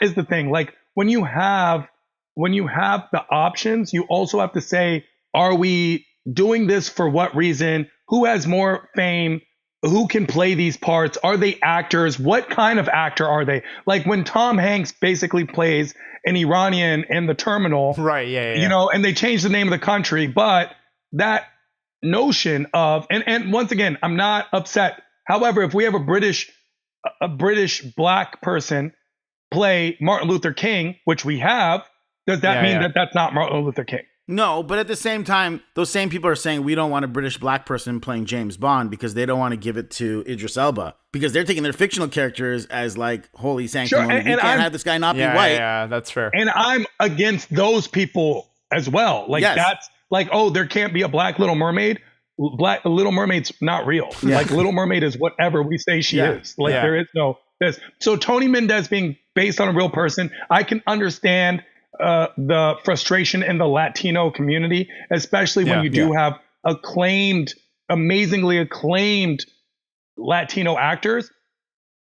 is the thing. Like, when you have the options, you also have to say, are we doing this for what reason? Who has more fame? Who can play these parts? Are they actors? What kind of actor are they? Like when Tom Hanks basically plays an Iranian in The Terminal, right? Yeah. You know, and they changed the name of the country, but that notion of, and once again, I'm not upset. However, if we have a British black person play Martin Luther King, which we have, does that mean that that's not Martin Luther King? No, but at the same time, those same people are saying we don't want a British black person playing James Bond because they don't want to give it to Idris Elba because they're taking their fictional characters as like holy sanctimony. Sure, you can't have this guy not be white. Yeah, that's fair. And I'm against those people as well. Like that's like, oh, there can't be a black Little Mermaid. Little Mermaid's not real. Yeah. Like Little Mermaid is whatever we say she is. Like there is no this. So Tony Mendez being based on a real person, I can understand the frustration in the Latino community, especially when you do have amazingly acclaimed Latino actors.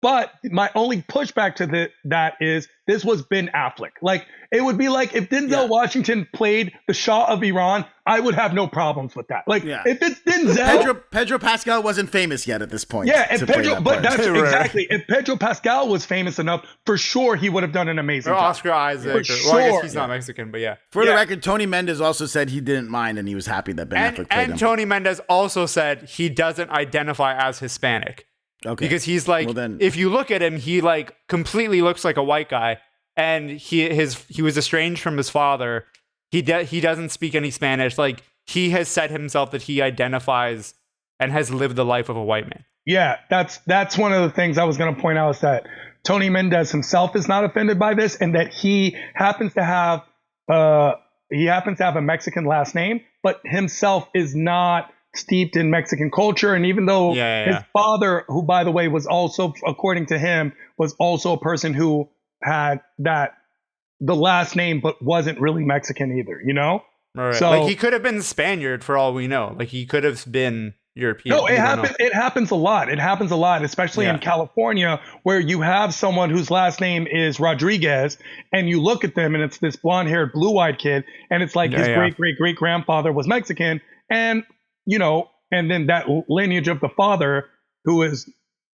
But my only pushback to that is this was Ben Affleck. Like, it would be like if Denzel Washington played the Shah of Iran, I would have no problems with that. Like, if it's Denzel... Pedro Pascal wasn't famous yet at this point. Yeah, and that's exactly. If Pedro Pascal was famous enough, for sure he would have done an amazing job. Oscar Isaac. Well, I guess he's not Mexican, but yeah. For the record, Tony Mendez also said he didn't mind and he was happy that Ben Affleck played him. And Tony Mendez also said he doesn't identify as Hispanic. Okay. Because he's like, if you look at him, he like completely looks like a white guy, and he was estranged from his father. He doesn't speak any Spanish. Like, he has said himself that he identifies and has lived the life of a white man. Yeah, that's one of the things I was going to point out, is that Tony Mendez himself is not offended by this, and that he happens to have a Mexican last name, but himself is not steeped in Mexican culture. And even though his father, who by the way was also, according to him, was also a person who had the last name but wasn't really Mexican either, you know? Right. So like, he could have been Spaniard for all we know. Like, he could have been European. No, it happens a lot. It happens a lot, especially in California, where you have someone whose last name is Rodriguez, and you look at them and it's this blonde-haired, blue-eyed kid, and it's like his great-great-great-grandfather was Mexican, and you know, and then that lineage of the father, who is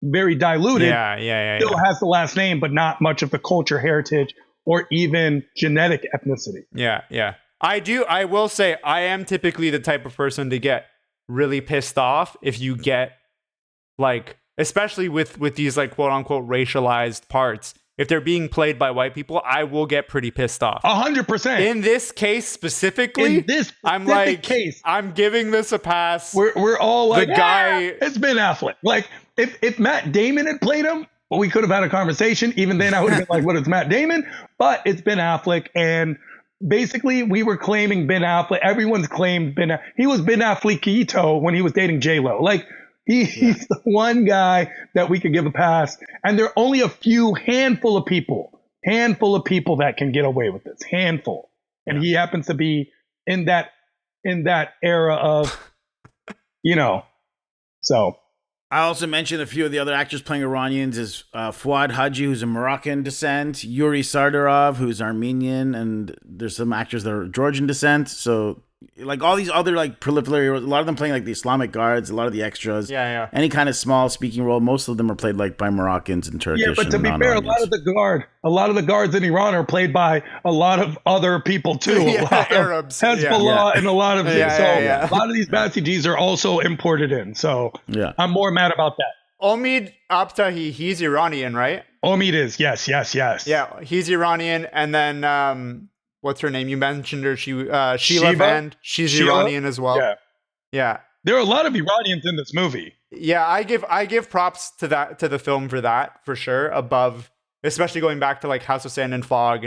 very diluted, still has the last name, but not much of the culture, heritage, or even genetic ethnicity. Yeah. I will say, I am typically the type of person to get really pissed off if you get, like, especially with these, like, quote unquote racialized parts. If they're being played by white people, I will get pretty pissed off. 100%. In this case specifically, I'm giving this a pass. We're all like, the guy. It's Ben Affleck. Like, if Matt Damon had played him, well, we could have had a conversation. Even then, I would have been like, "What is Matt Damon?" But it's Ben Affleck, and basically, we were claiming Ben Affleck. Everyone's claimed he was Ben Affleckito when he was dating J-Lo. Like, he's the one guy that we could give a pass. And there are only a handful of people that can get away with this. Handful. And he happens to be in that era of, you know, so. I also mentioned a few of the other actors playing Iranians is Fouad Haji, who's of Moroccan descent, Yuri Sardarov, who's Armenian, and there's some actors that are Georgian descent. So, like, all these other, like, proliferary, a lot of them playing, like, the Islamic Guards, a lot of the extras. Yeah. Any kind of small speaking role, most of them are played, like, by Moroccans and Turkish. Yeah, but to be fair, a lot of the guards in Iran are played by a lot of other people, too. Arabs. Hezbollah and a lot of a lot of these Basijis are also imported in. So I'm more mad about that. Omid Abtahi, he's Iranian, right? Omid is, yes. Yeah, he's Iranian, and then what's her name? You mentioned her. Sheila Band. She's Iranian as well. Yeah. There are a lot of Iranians in this movie. Yeah, I give props to the film for that, for sure. Above, especially going back to like House of Sand and Fog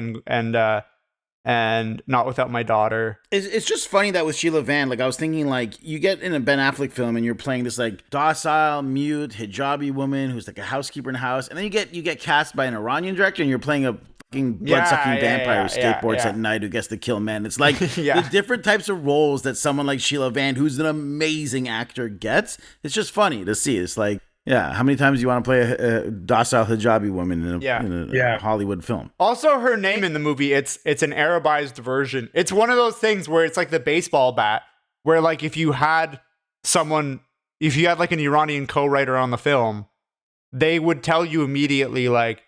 and Not Without My Daughter. It's just funny that with Sheila Van, like I was thinking, like you get in a Ben Affleck film and you're playing this like docile, mute, hijabi woman who's like a housekeeper in a house, and then you get cast by an Iranian director and you're playing a fucking blood-sucking vampire who skateboards at night who gets to kill men. It's like the different types of roles that someone like Sheila Van, who's an amazing actor, gets. It's just funny to see. It's like, how many times do you want to play a docile hijabi woman in a Hollywood film? Also, her name in the movie, it's an Arabized version. It's one of those things where it's like the baseball bat, where like if you had like an Iranian co-writer on the film, they would tell you immediately like,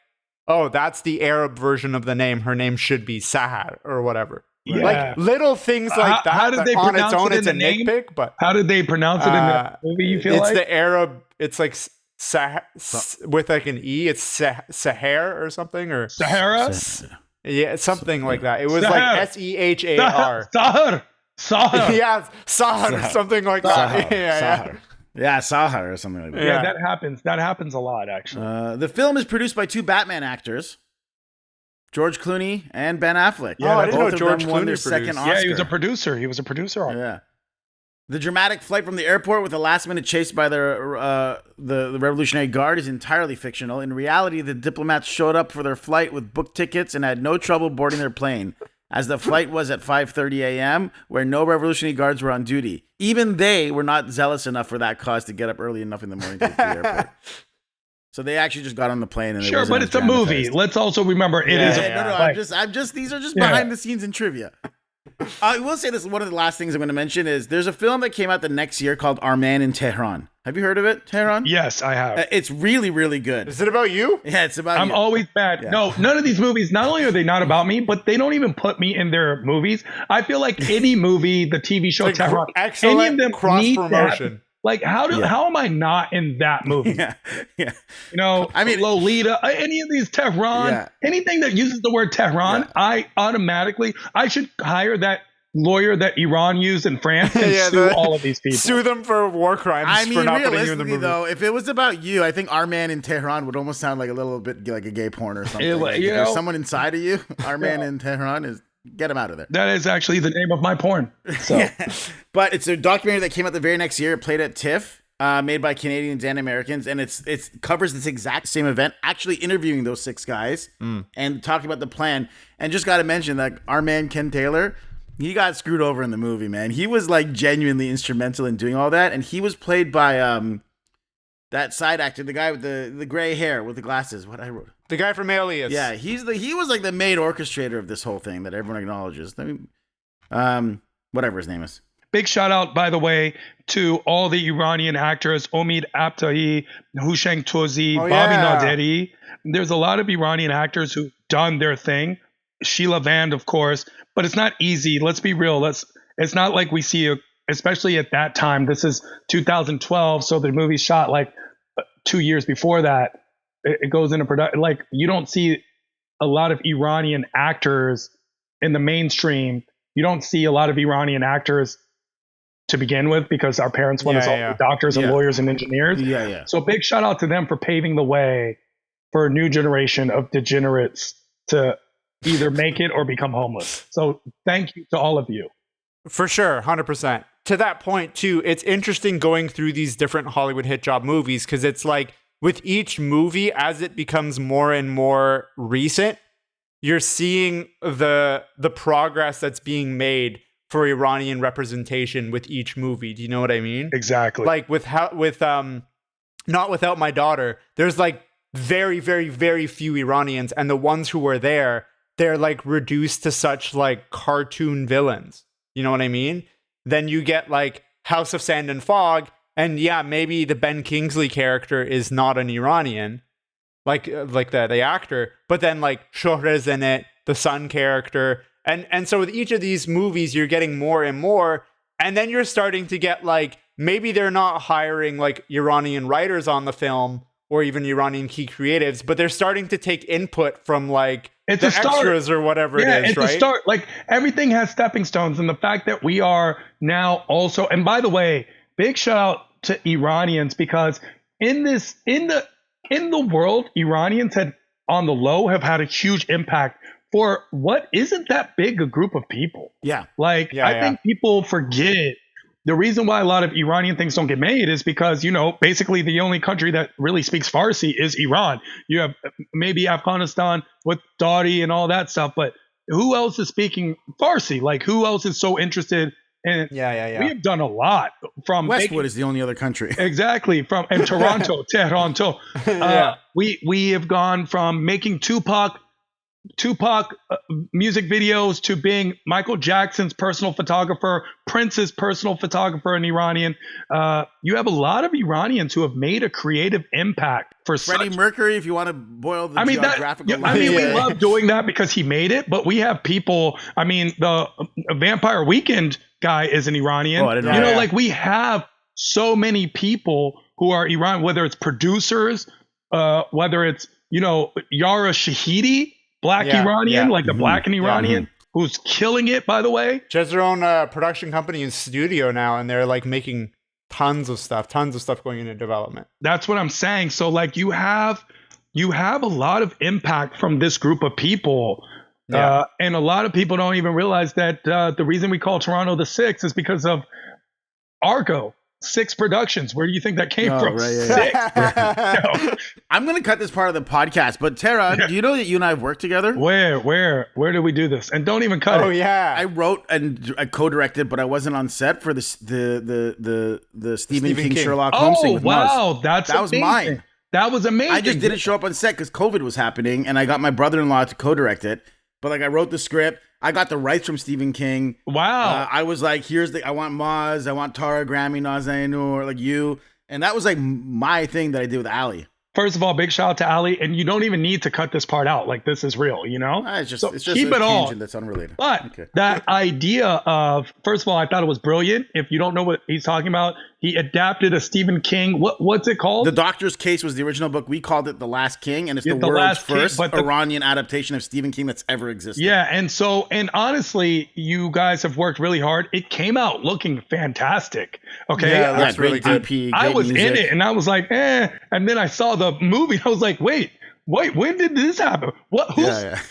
oh, that's the Arab version of the name. Her name should be Sahar or whatever. Yeah. Like little things like that. How did they on pronounce its own, it in it's the a name? nitpick. But how did they pronounce it in the movie? You feel it's like the Arab. It's like with like an E. It's Sahar or something or Sahara. Yeah, something like that. It was Sahar. like Sehar. Sahar. Yeah, Sahar, something like that. Sahar. Yeah, Sahar or something like that. Yeah, that happens. That happens a lot, actually. The film is produced by two Batman actors, George Clooney and Ben Affleck. Yeah, I didn't know Both George of them won Clooney their produced. second Oscar. Yeah, he was a producer. He was a producer on it. Yeah. The dramatic flight from the airport with a last-minute chase by the Revolutionary Guard is entirely fictional. In reality, the diplomats showed up for their flight with booked tickets and had no trouble boarding their plane, as the flight was at 5:30 a.m., where no Revolutionary Guards were on duty. Even they were not zealous enough for that cause to get up early enough in the morning to get to the airport. So they actually just got on the plane. And Sure, but it's a movie. Let's also remember it is. I'm just. These are just behind the scenes and trivia. I will say this. One of the last things I'm going to mention is there's a film that came out the next year called Our Man in Tehran. Have you heard of it, Tehran? Yes, I have. It's really, really good. Is it about you? Yeah, it's about I'm you. always bad. Yeah. No, none of these movies, not only are they not about me, but they don't even put me in their movies. I feel like any movie, the TV show Like Tehran, excellent any of them cross need promotion. that. Like, how am I not in that movie? Yeah. You know, I mean, Lolita, any of these Tehran, anything that uses the word Tehran, I should hire that lawyer that Iran used in France and sue all of these people. Sue them for war crimes for not putting you in the movie. Though, if it was about you, I think Our Man in Tehran would almost sound like a little bit like a gay porn or something. If there's someone inside of you, Our Man in Tehran is... Get him out of there. That is actually the name of my porn. So. But it's a documentary that came out the very next year. It played at TIFF, made by Canadians and Americans, and it covers this exact same event. Actually, interviewing those 6 guys and talking about the plan. And just got to mention that our man Ken Taylor, he got screwed over in the movie. Man, he was like genuinely instrumental in doing all that, and he was played by that side actor, the guy with the gray hair with the glasses. What I wrote. The guy from Alias. Yeah, he was like the main orchestrator of this whole thing that everyone acknowledges. I mean, whatever his name is. Big shout out, by the way, to all the Iranian actors, Omid Abtahi, Houshang Tozi, Bobby Naderi. There's a lot of Iranian actors who've done their thing. Sheila Vand, of course, but it's not easy. Let's be real. It's not like we see, especially at that time. This is 2012, so the movie shot like 2 years before that. It goes into production. Like, you don't see a lot of Iranian actors in the mainstream. You don't see a lot of Iranian actors to begin with because our parents want us all to be doctors and lawyers and engineers. Yeah. So big shout out to them for paving the way for a new generation of degenerates to either make it or become homeless. So thank you to all of you. For sure, 100%. To that point, too, it's interesting going through these different Hollywood hit job movies because it's like, with each movie, as it becomes more and more recent, you're seeing the progress that's being made for Iranian representation with each movie. Do you know what I mean? Exactly. Like with Not Without My Daughter, there's like very, very, very few Iranians, and the ones who are there, they're like reduced to such like cartoon villains. You know what I mean? Then you get like House of Sand and Fog. And yeah, maybe the Ben Kingsley character is not an Iranian, like the actor, but then like Shohreh's in it, the son character. And so with each of these movies, you're getting more and more. And then you're starting to get like, maybe they're not hiring like Iranian writers on the film or even Iranian key creatives, but they're starting to take input from like the extras or whatever it is, it's right? A start. Like, everything has stepping stones. And the fact that we are now also, and by the way, big shout out to Iranians because in the world, Iranians had on the low have had a huge impact for what isn't that big a group of people. Yeah. Like, I think people forget the reason why a lot of Iranian things don't get made is because, basically the only country that really speaks Farsi is Iran. You have maybe Afghanistan with Daudi and all that stuff, but who else is speaking Farsi? Like, who else is so interested in? Yeah. We have done a lot from Westwood is the only other country. Exactly. And Toronto, Tehran. We have gone from making Tupac music videos to being Michael Jackson's personal photographer, Prince's personal photographer, an Iranian. You have a lot of Iranians who have made a creative impact for Freddie Mercury, if you want to boil the geographical line. we love doing that because he made it, but we have people, the Vampire Weekend guy is an Iranian. Oh, I didn't know. Like we have so many people who are Iran, whether it's producers, whether it's, Yara Shahidi, Black Iranian, like the Black and Iranian, who's killing it, by the way. She has her own production company and studio now, and they're like making tons of stuff going into development. That's what I'm saying. So like you have a lot of impact from this group of people. And a lot of people don't even realize that the reason we call Toronto the Six is because of Argo. Six Productions. Where do you think that came from? Right, Six. I'm going to cut this part of the podcast, but Tehran, do you know that you and I have worked together? Where did we do this? And don't even cut it. Oh yeah. I wrote and I co-directed, but I wasn't on set for the Stephen King Sherlock Holmes thing with Muz. That was mine. That was amazing. I just didn't show up on set because COVID was happening, and I got my brother-in-law to co-direct it. But like I wrote the script. I got the rights from Stephen King. Wow. I was like, I want Maz, I want Tara, Grammy, Nazainur, like you. And that was like my thing that I did with Ali. First of all, big shout out to Ali. And you don't even need to cut this part out. Like, this is real, It's just keep a it all. tangent that's unrelated. But that idea of, first of all, I thought it was brilliant. If you don't know what he's talking about, he adapted a Stephen King. What's it called? The Doctor's Case was the original book. We called it The Last King, and it's the world's first Iranian adaptation of Stephen King that's ever existed. Yeah, and honestly, you guys have worked really hard. It came out looking fantastic. Okay, yeah, that's really good. DP, I was music. in it, and I was like, and then I saw the movie. I was like, wait, when did this happen? What?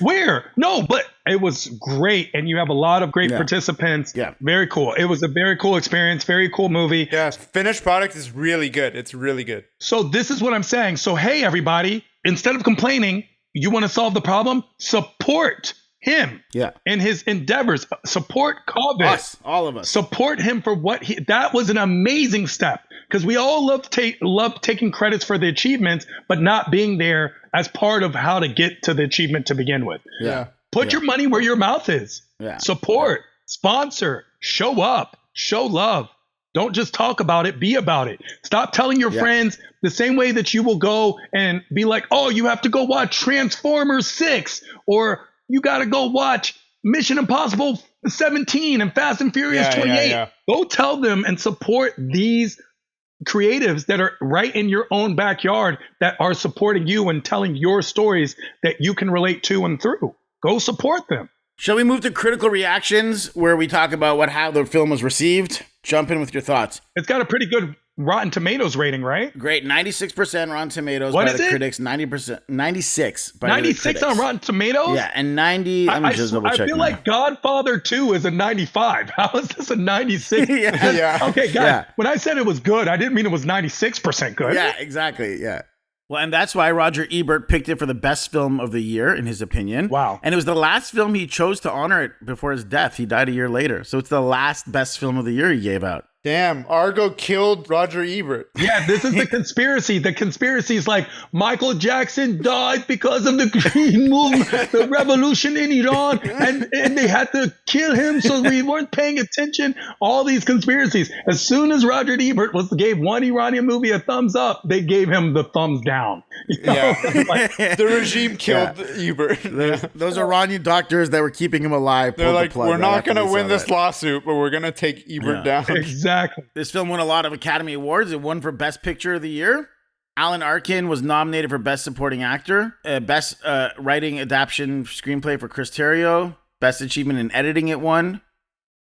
Where? No, but it was great, and you have a lot of great participants. Yeah, very cool. It was a very cool experience, very cool movie. Yeah, finished product is really good. It's really good. So this is what I'm saying. So hey, everybody, instead of complaining, you want to solve the problem? Support him. Yeah. In his endeavors. Support Kaveh. Us, all of us. Support him for what that was an amazing step. Because we all love taking credits for the achievements, but not being there as part of how to get to the achievement to begin with. Yeah. Put your money where your mouth is. Yeah. Support, sponsor, show up, show love. Don't just talk about it, be about it. Stop telling your friends the same way that you will go and be like, oh, you have to go watch Transformers 6 or you got to go watch Mission Impossible 17 and Fast and Furious 28. Go tell them and support these creatives that are right in your own backyard that are supporting you and telling your stories that you can relate to and through. Go support them. Shall we move to critical reactions where we talk about how the film was received? Jump in with your thoughts. It's got a pretty good Rotten Tomatoes rating, right? Great. 96% Rotten Tomatoes by the critics. 90%. 96 by 96 on Rotten Tomatoes? Yeah, and 90. Let me just double check. I feel like Godfather 2 is a 95. How is this a 96? Yeah. Okay, guys. When I said it was good, I didn't mean it was 96% good. Yeah, exactly. Yeah. Well, and that's why Roger Ebert picked it for the best film of the year, in his opinion. Wow. And it was the last film he chose to honor it before his death. He died a year later. So it's the last best film of the year he gave out. Damn, Argo killed Roger Ebert. Yeah, this is the conspiracy. The conspiracy is like Michael Jackson died because of the Green Movement, the revolution in Iran, and they had to kill him, so we weren't paying attention. All these conspiracies. As soon as Roger Ebert gave one Iranian movie a thumbs up, they gave him the thumbs down. The regime killed Ebert. Those Iranian doctors that were keeping him alive. They're like, we're not going to win this lawsuit, but we're going to take Ebert down. Exactly. This film won a lot of Academy Awards. It won for Best Picture of the Year. Alan Arkin was nominated for Best Supporting Actor, Best Writing Adaptation Screenplay for Chris Terrio, Best Achievement in Editing it won.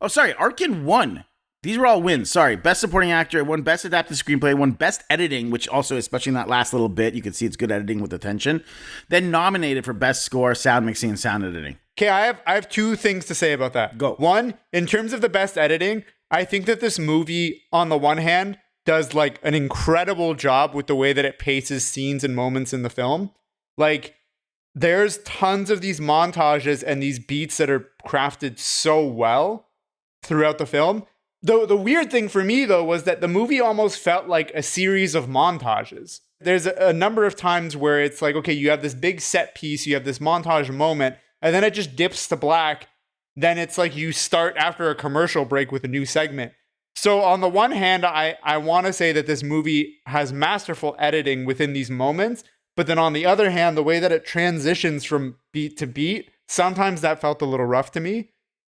Oh, sorry, Arkin won These were all wins. Sorry. Best Supporting Actor, it won Best Adapted Screenplay, it won Best Editing, which also, especially in that last little bit, you can see it's good editing with attention. Then nominated for Best Score, Sound Mixing, and Sound Editing. Okay, I have two things to say about that. Go. One, in terms of the best editing, I think that this movie, on the one hand, does like an incredible job with the way that it paces scenes and moments in the film. Like, there's tons of these montages and these beats that are crafted so well throughout the film. The weird thing for me, though, was that the movie almost felt like a series of montages. There's a number of times where it's like, okay, you have this big set piece, you have this montage moment, and then it just dips to black. Then it's like you start after a commercial break with a new segment. So on the one hand, I want to say that this movie has masterful editing within these moments. But then on the other hand, the way that it transitions from beat to beat, sometimes that felt a little rough to me.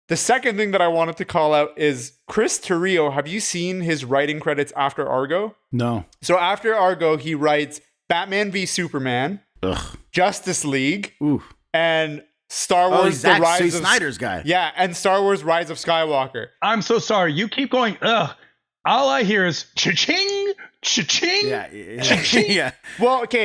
The second thing that I wanted to call out is Chris Terrio. Have you seen his writing credits after Argo? No. So after Argo, he writes Batman v Superman, Justice League, and Star Wars: he's The Rise so of Snyder's guy. Yeah, and Star Wars: Rise of Skywalker. I'm so sorry. You keep going, ugh. All I hear is cha-ching, cha-ching, cha-ching. Yeah. Well, okay,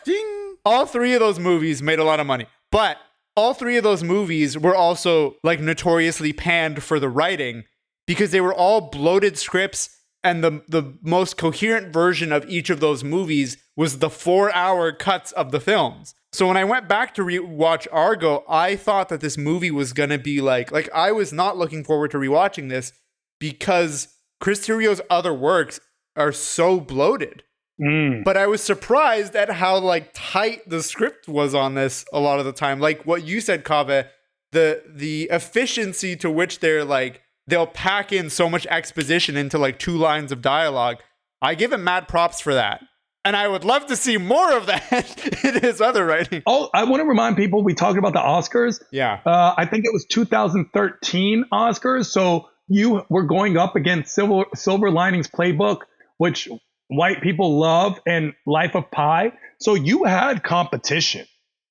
Ding. all three of those movies made a lot of money, but all three of those movies were also like notoriously panned for the writing because they were all bloated scripts, and the most coherent version of each of those movies was the 4-hour cuts of the films. So when I went back to rewatch Argo, I thought that this movie was going to be like I was not looking forward to rewatching this because Chris Terrio's other works are so bloated. But I was surprised at how like tight the script was on this a lot of the time. Like what you said, Kaveh, the efficiency to which they'll pack in so much exposition into like 2 lines of dialogue. I give him mad props for that. And I would love to see more of that in his other writing. Oh, I want to remind people, we talked about the Oscars. Yeah. I think it was 2013 Oscars. So you were going up against Silver Linings Playbook, which white people love, and Life of Pi. So you had competition,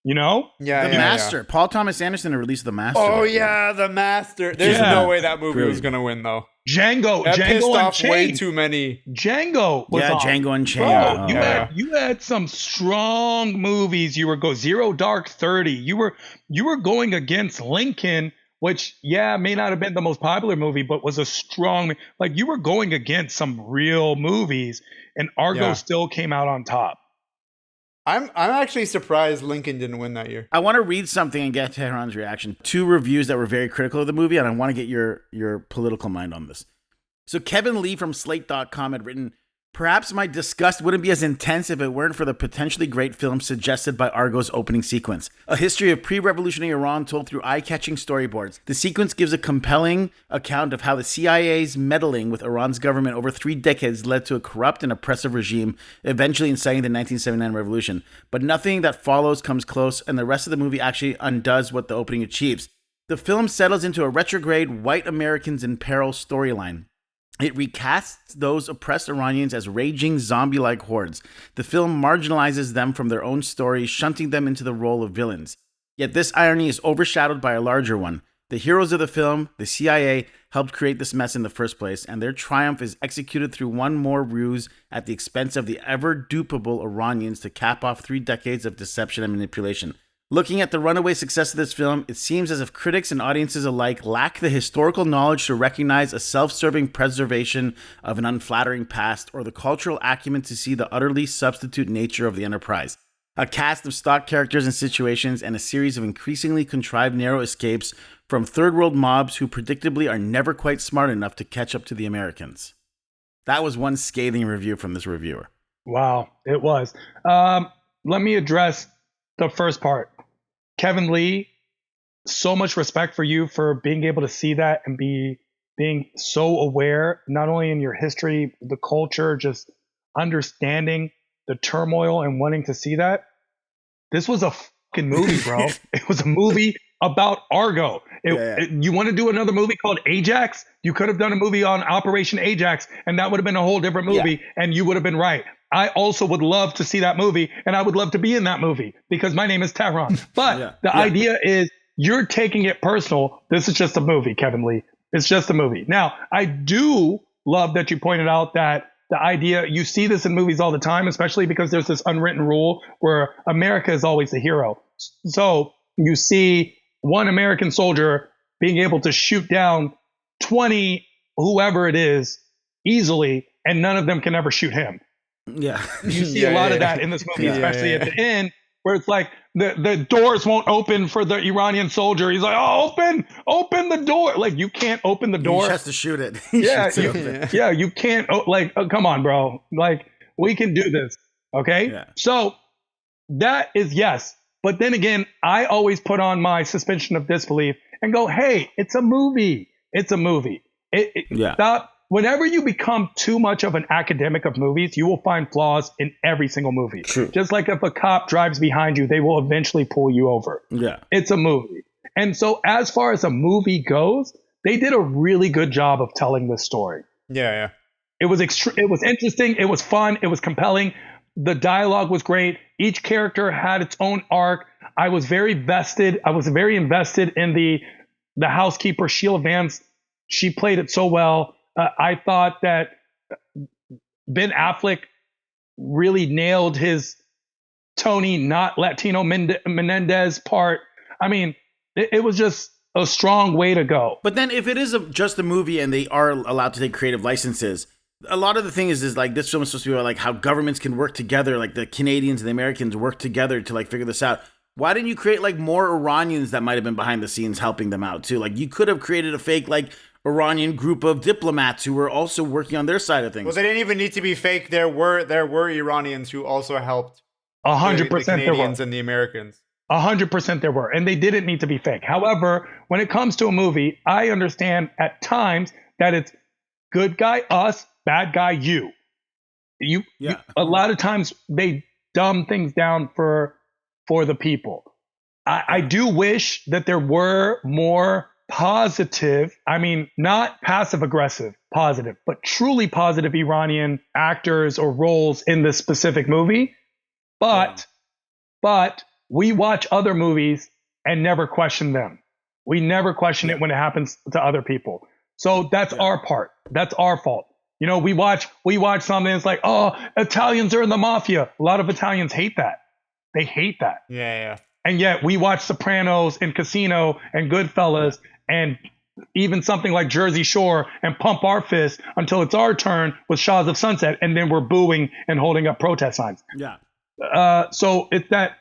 you know? Yeah. The Master. Paul Thomas Anderson released The Master. Oh, yeah. The Master. There's no way that movie was going to win, though. Django. That pissed Django off way Unchained. too many. Django was on. Django Unchained. Bro, you had some strong movies. You were Zero Dark 30. You were going against Lincoln, which may not have been the most popular movie, but was a strong, like you were going against some real movies, and Argo still came out on top. I'm actually surprised Lincoln didn't win that year. I want to read something and get Tehran's reaction. 2 reviews that were very critical of the movie, and I want to get your political mind on this. So Kevin Lee from Slate.com had written, "Perhaps my disgust wouldn't be as intense if it weren't for the potentially great film suggested by Argo's opening sequence. A history of pre-revolutionary Iran told through eye-catching storyboards. The sequence gives a compelling account of how the CIA's meddling with Iran's government over 3 decades led to a corrupt and oppressive regime, eventually inciting the 1979 revolution. But nothing that follows comes close, and the rest of the movie actually undoes what the opening achieves. The film settles into a retrograde white Americans in peril storyline. It recasts those oppressed Iranians as raging zombie-like hordes. The film marginalizes them from their own stories, shunting them into the role of villains. Yet this irony is overshadowed by a larger one. The heroes of the film, the CIA, helped create this mess in the first place, and their triumph is executed through one more ruse at the expense of the ever-dupable Iranians to cap off 3 decades of deception and manipulation. Looking at the runaway success of this film, it seems as if critics and audiences alike lack the historical knowledge to recognize a self-serving preservation of an unflattering past, or the cultural acumen to see the utterly substitute nature of the enterprise. A cast of stock characters and situations, and a series of increasingly contrived narrow escapes from third-world mobs who predictably are never quite smart enough to catch up to the Americans." That was one scathing review from this reviewer. Wow, it was. Let me address the first part. Kevin Lee, so much respect for you for being able to see that and being so aware, not only in your history, the culture, just understanding the turmoil and wanting to see that. This was a fucking movie, bro. It was a movie about Argo. You want to do another movie called Ajax? You could have done a movie on Operation Ajax, and that would have been a whole different movie, and you would have been right. I also would love to see that movie, and I would love to be in that movie because my name is Tehran. But the idea is you're taking it personal. This is just a movie, Kevin Lee. It's just a movie. Now, I do love that you pointed out that the idea, you see this in movies all the time, especially because there's this unwritten rule where America is always the hero. So you see one American soldier being able to shoot down 20, whoever it is, easily, and none of them can ever shoot him. Yeah. You see a lot of that in this movie, especially at the end, where it's like the doors won't open for the Iranian soldier. He's like, oh, open the door. Like, you can't open the door. He has to shoot it. You can't. Come on, bro. Like, we can do this. Okay. Yeah. So that is yes. But then again, I always put on my suspension of disbelief and go, hey, it's a movie. It's a movie. Stop. Whenever you become too much of an academic of movies, you will find flaws in every single movie. True. Just like if a cop drives behind you, they will eventually pull you over. Yeah. It's a movie. And so as far as a movie goes, they did a really good job of telling this story. Yeah. It was interesting. It was fun. It was compelling. The dialogue was great. Each character had its own arc. I was very invested. In the housekeeper, Sheila Vance. She played it so well. I thought that Ben Affleck really nailed his Tony, not Latino Menendez part. I mean, it was just a strong way to go. But then if it is just a movie and they are allowed to take creative licenses, a lot of the thing is like this film is supposed to be about like how governments can work together, like the Canadians and the Americans work together to like figure this out. Why didn't you create like more Iranians that might have been behind the scenes helping them out too? Like you could have created a fake like Iranian group of diplomats who were also working on their side of things. Well, they didn't even need to be fake. There were Iranians who also helped 100% the Canadians and the Americans. 100% there were, and they didn't need to be fake. However, when it comes to a movie, I understand at times that it's good guy us, bad guy you. A lot of times they dumb things down for the people. I do wish that there were more positive, I mean, not passive aggressive, positive, but truly positive Iranian actors or roles in this specific movie. But we watch other movies and never question them. We never question it when it happens to other people. So that's our part. That's our fault. You know, we watch something that's like, oh, Italians are in the mafia. A lot of Italians hate that. They hate that. Yeah. And yet we watch Sopranos and Casino and Goodfellas and even something like Jersey Shore and pump our fist until it's our turn with Shaws of Sunset, and then we're booing and holding up protest signs. Yeah. So it's that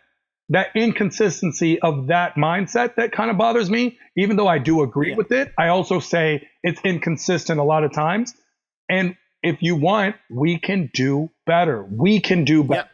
inconsistency of that mindset that kind of bothers me. Even though I do agree with it, I also say it's inconsistent a lot of times. And if you want, we can do better. We can do better. Yep.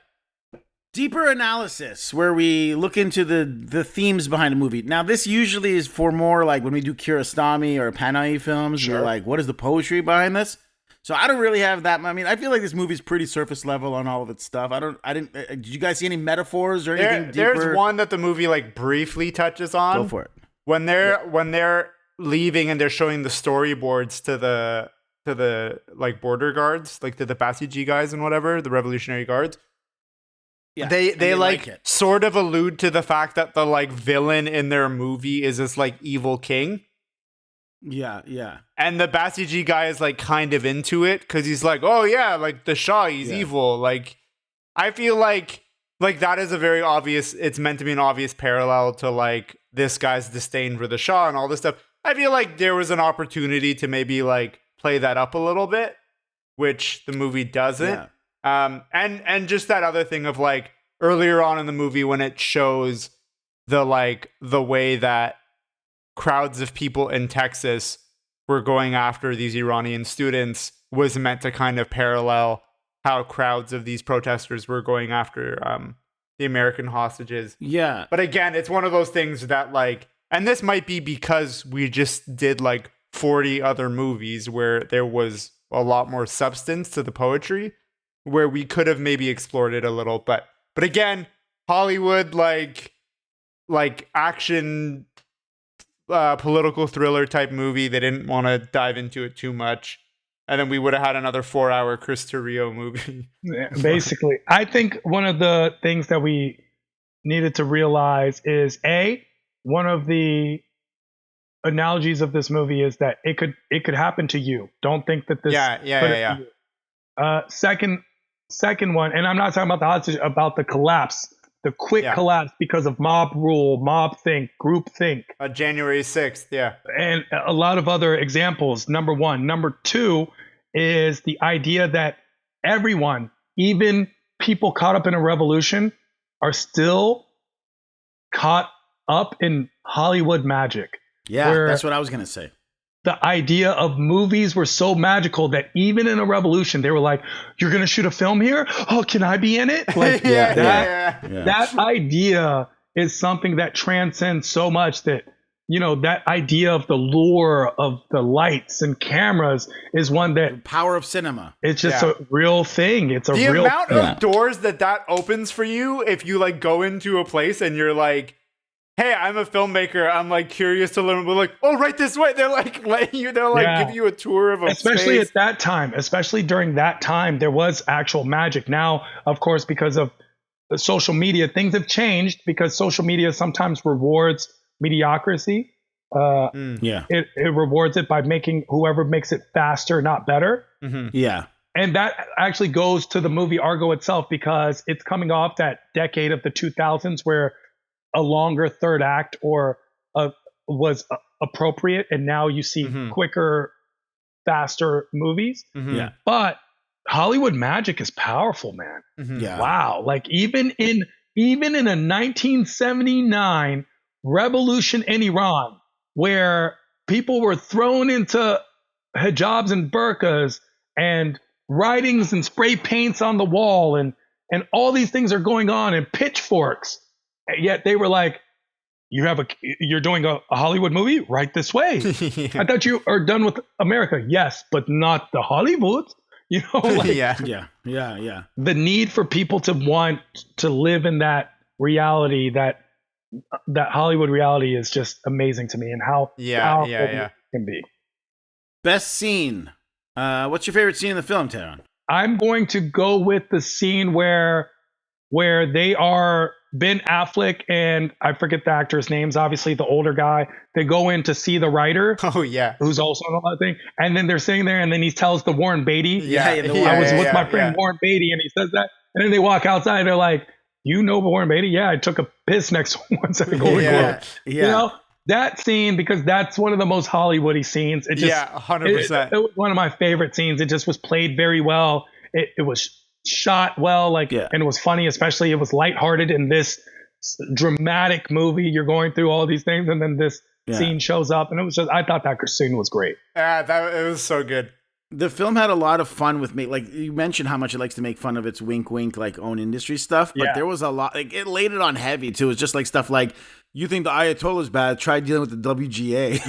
Deeper analysis where we look into the themes behind a movie. Now, this usually is for more like when we do Kiarostami or Panahi films. Sure. We're like, what is the poetry behind this? So I don't really have that. I mean, I feel like this movie's pretty surface level on all of its stuff. Did you guys see any metaphors or anything deeper? There's one that the movie like briefly touches on. Go for it. When they're leaving and they're showing the storyboards to the like border guards, like to the Basiji guys and whatever, the Revolutionary Guards. Yeah, they like sort of allude to the fact that the like villain in their movie is this like evil king. Yeah. And the Basiji guy is like kind of into it because he's like, oh yeah, like the Shah, he's evil. Like, I feel like that is a very obvious, it's meant to be an obvious parallel to like this guy's disdain for the Shah and all this stuff. I feel like there was an opportunity to maybe like play that up a little bit, which the movie doesn't. Yeah. And just that other thing of like earlier on in the movie when it shows the way that crowds of people in Texas were going after these Iranian students was meant to kind of parallel how crowds of these protesters were going after the American hostages. Yeah. But again, it's one of those things that like, and this might be because we just did like 40 other movies where there was a lot more substance to the poetry, where we could have maybe explored it a little. But again, Hollywood, like action, political thriller type movie, they didn't want to dive into it too much. And then we would have had another 4-hour Chris Terrio movie. Yeah, basically, I think one of the things that we needed to realize is one of the analogies of this movie is that it could happen to you. Don't think that this. Yeah. Second one, and I'm not talking about the hostage, about the collapse, the quick collapse because of mob rule, mob think, group think. January 6th, yeah. And a lot of other examples. Number one. Number two is the idea that everyone, even people caught up in a revolution, are still caught up in Hollywood magic. Yeah, that's what I was going to say. The idea of movies were so magical that even in a revolution, they were like, "You're going to shoot a film here? Oh, can I be in it?" Like that idea is something that transcends so much that, you know, that idea of the lure of the lights and cameras is one that the power of cinema. It's just a real thing. It's a the real amount of doors that opens for you if you like go into a place and you're like, hey, I'm a filmmaker. I'm like curious to learn. We're like, oh, right this way. They're like letting you. They're like give you a tour of a especially space. At that time. Especially during that time, there was actual magic. Now, of course, because of the social media, things have changed because social media sometimes rewards mediocrity. It rewards it by making whoever makes it faster, not better. Mm-hmm. Yeah. And that actually goes to the movie Argo itself because it's coming off that decade of the 2000s where a longer third act was appropriate, and now you see quicker, faster movies. Yeah, but Hollywood magic is powerful, man. Yeah, wow. Like even in a 1979 revolution in Iran, where people were thrown into hijabs and burqas and writings and spray paints on the wall, and all these things are going on, and pitchforks. Yet they were like, you're doing a Hollywood movie right this way. I thought you are done with America. Yes, but not the Hollywood. You know, like yeah. The need for people to want to live in that reality, that Hollywood reality, is just amazing to me, and how powerful it can be. Best scene. What's your favorite scene in the film, Tehran? I'm going to go with the scene where they are Ben Affleck and I forget the actor's names, obviously the older guy. They go in to see the writer. Oh yeah, who's also on the thing. And then they're sitting there, and then he tells the Warren Beatty. I was with my friend Warren Beatty, and he says that. And then they walk outside. And they're like, "You know Warren Beatty? Yeah, I took a piss next to him once." You know that scene, because that's one of the most Hollywoody scenes. It just 100%. It was one of my favorite scenes. It just was played very well. It was shot well, and it was funny, especially it was lighthearted in this dramatic movie. You're going through all these things, and then this scene shows up, and it was just, I thought that scene was great. It was so good. The film had a lot of fun with me. Like you mentioned how much it likes to make fun of its wink wink like own industry stuff, but there was a lot, like it laid it on heavy too. It was just like stuff like, you think the Ayatollah is bad, try dealing with the WGA.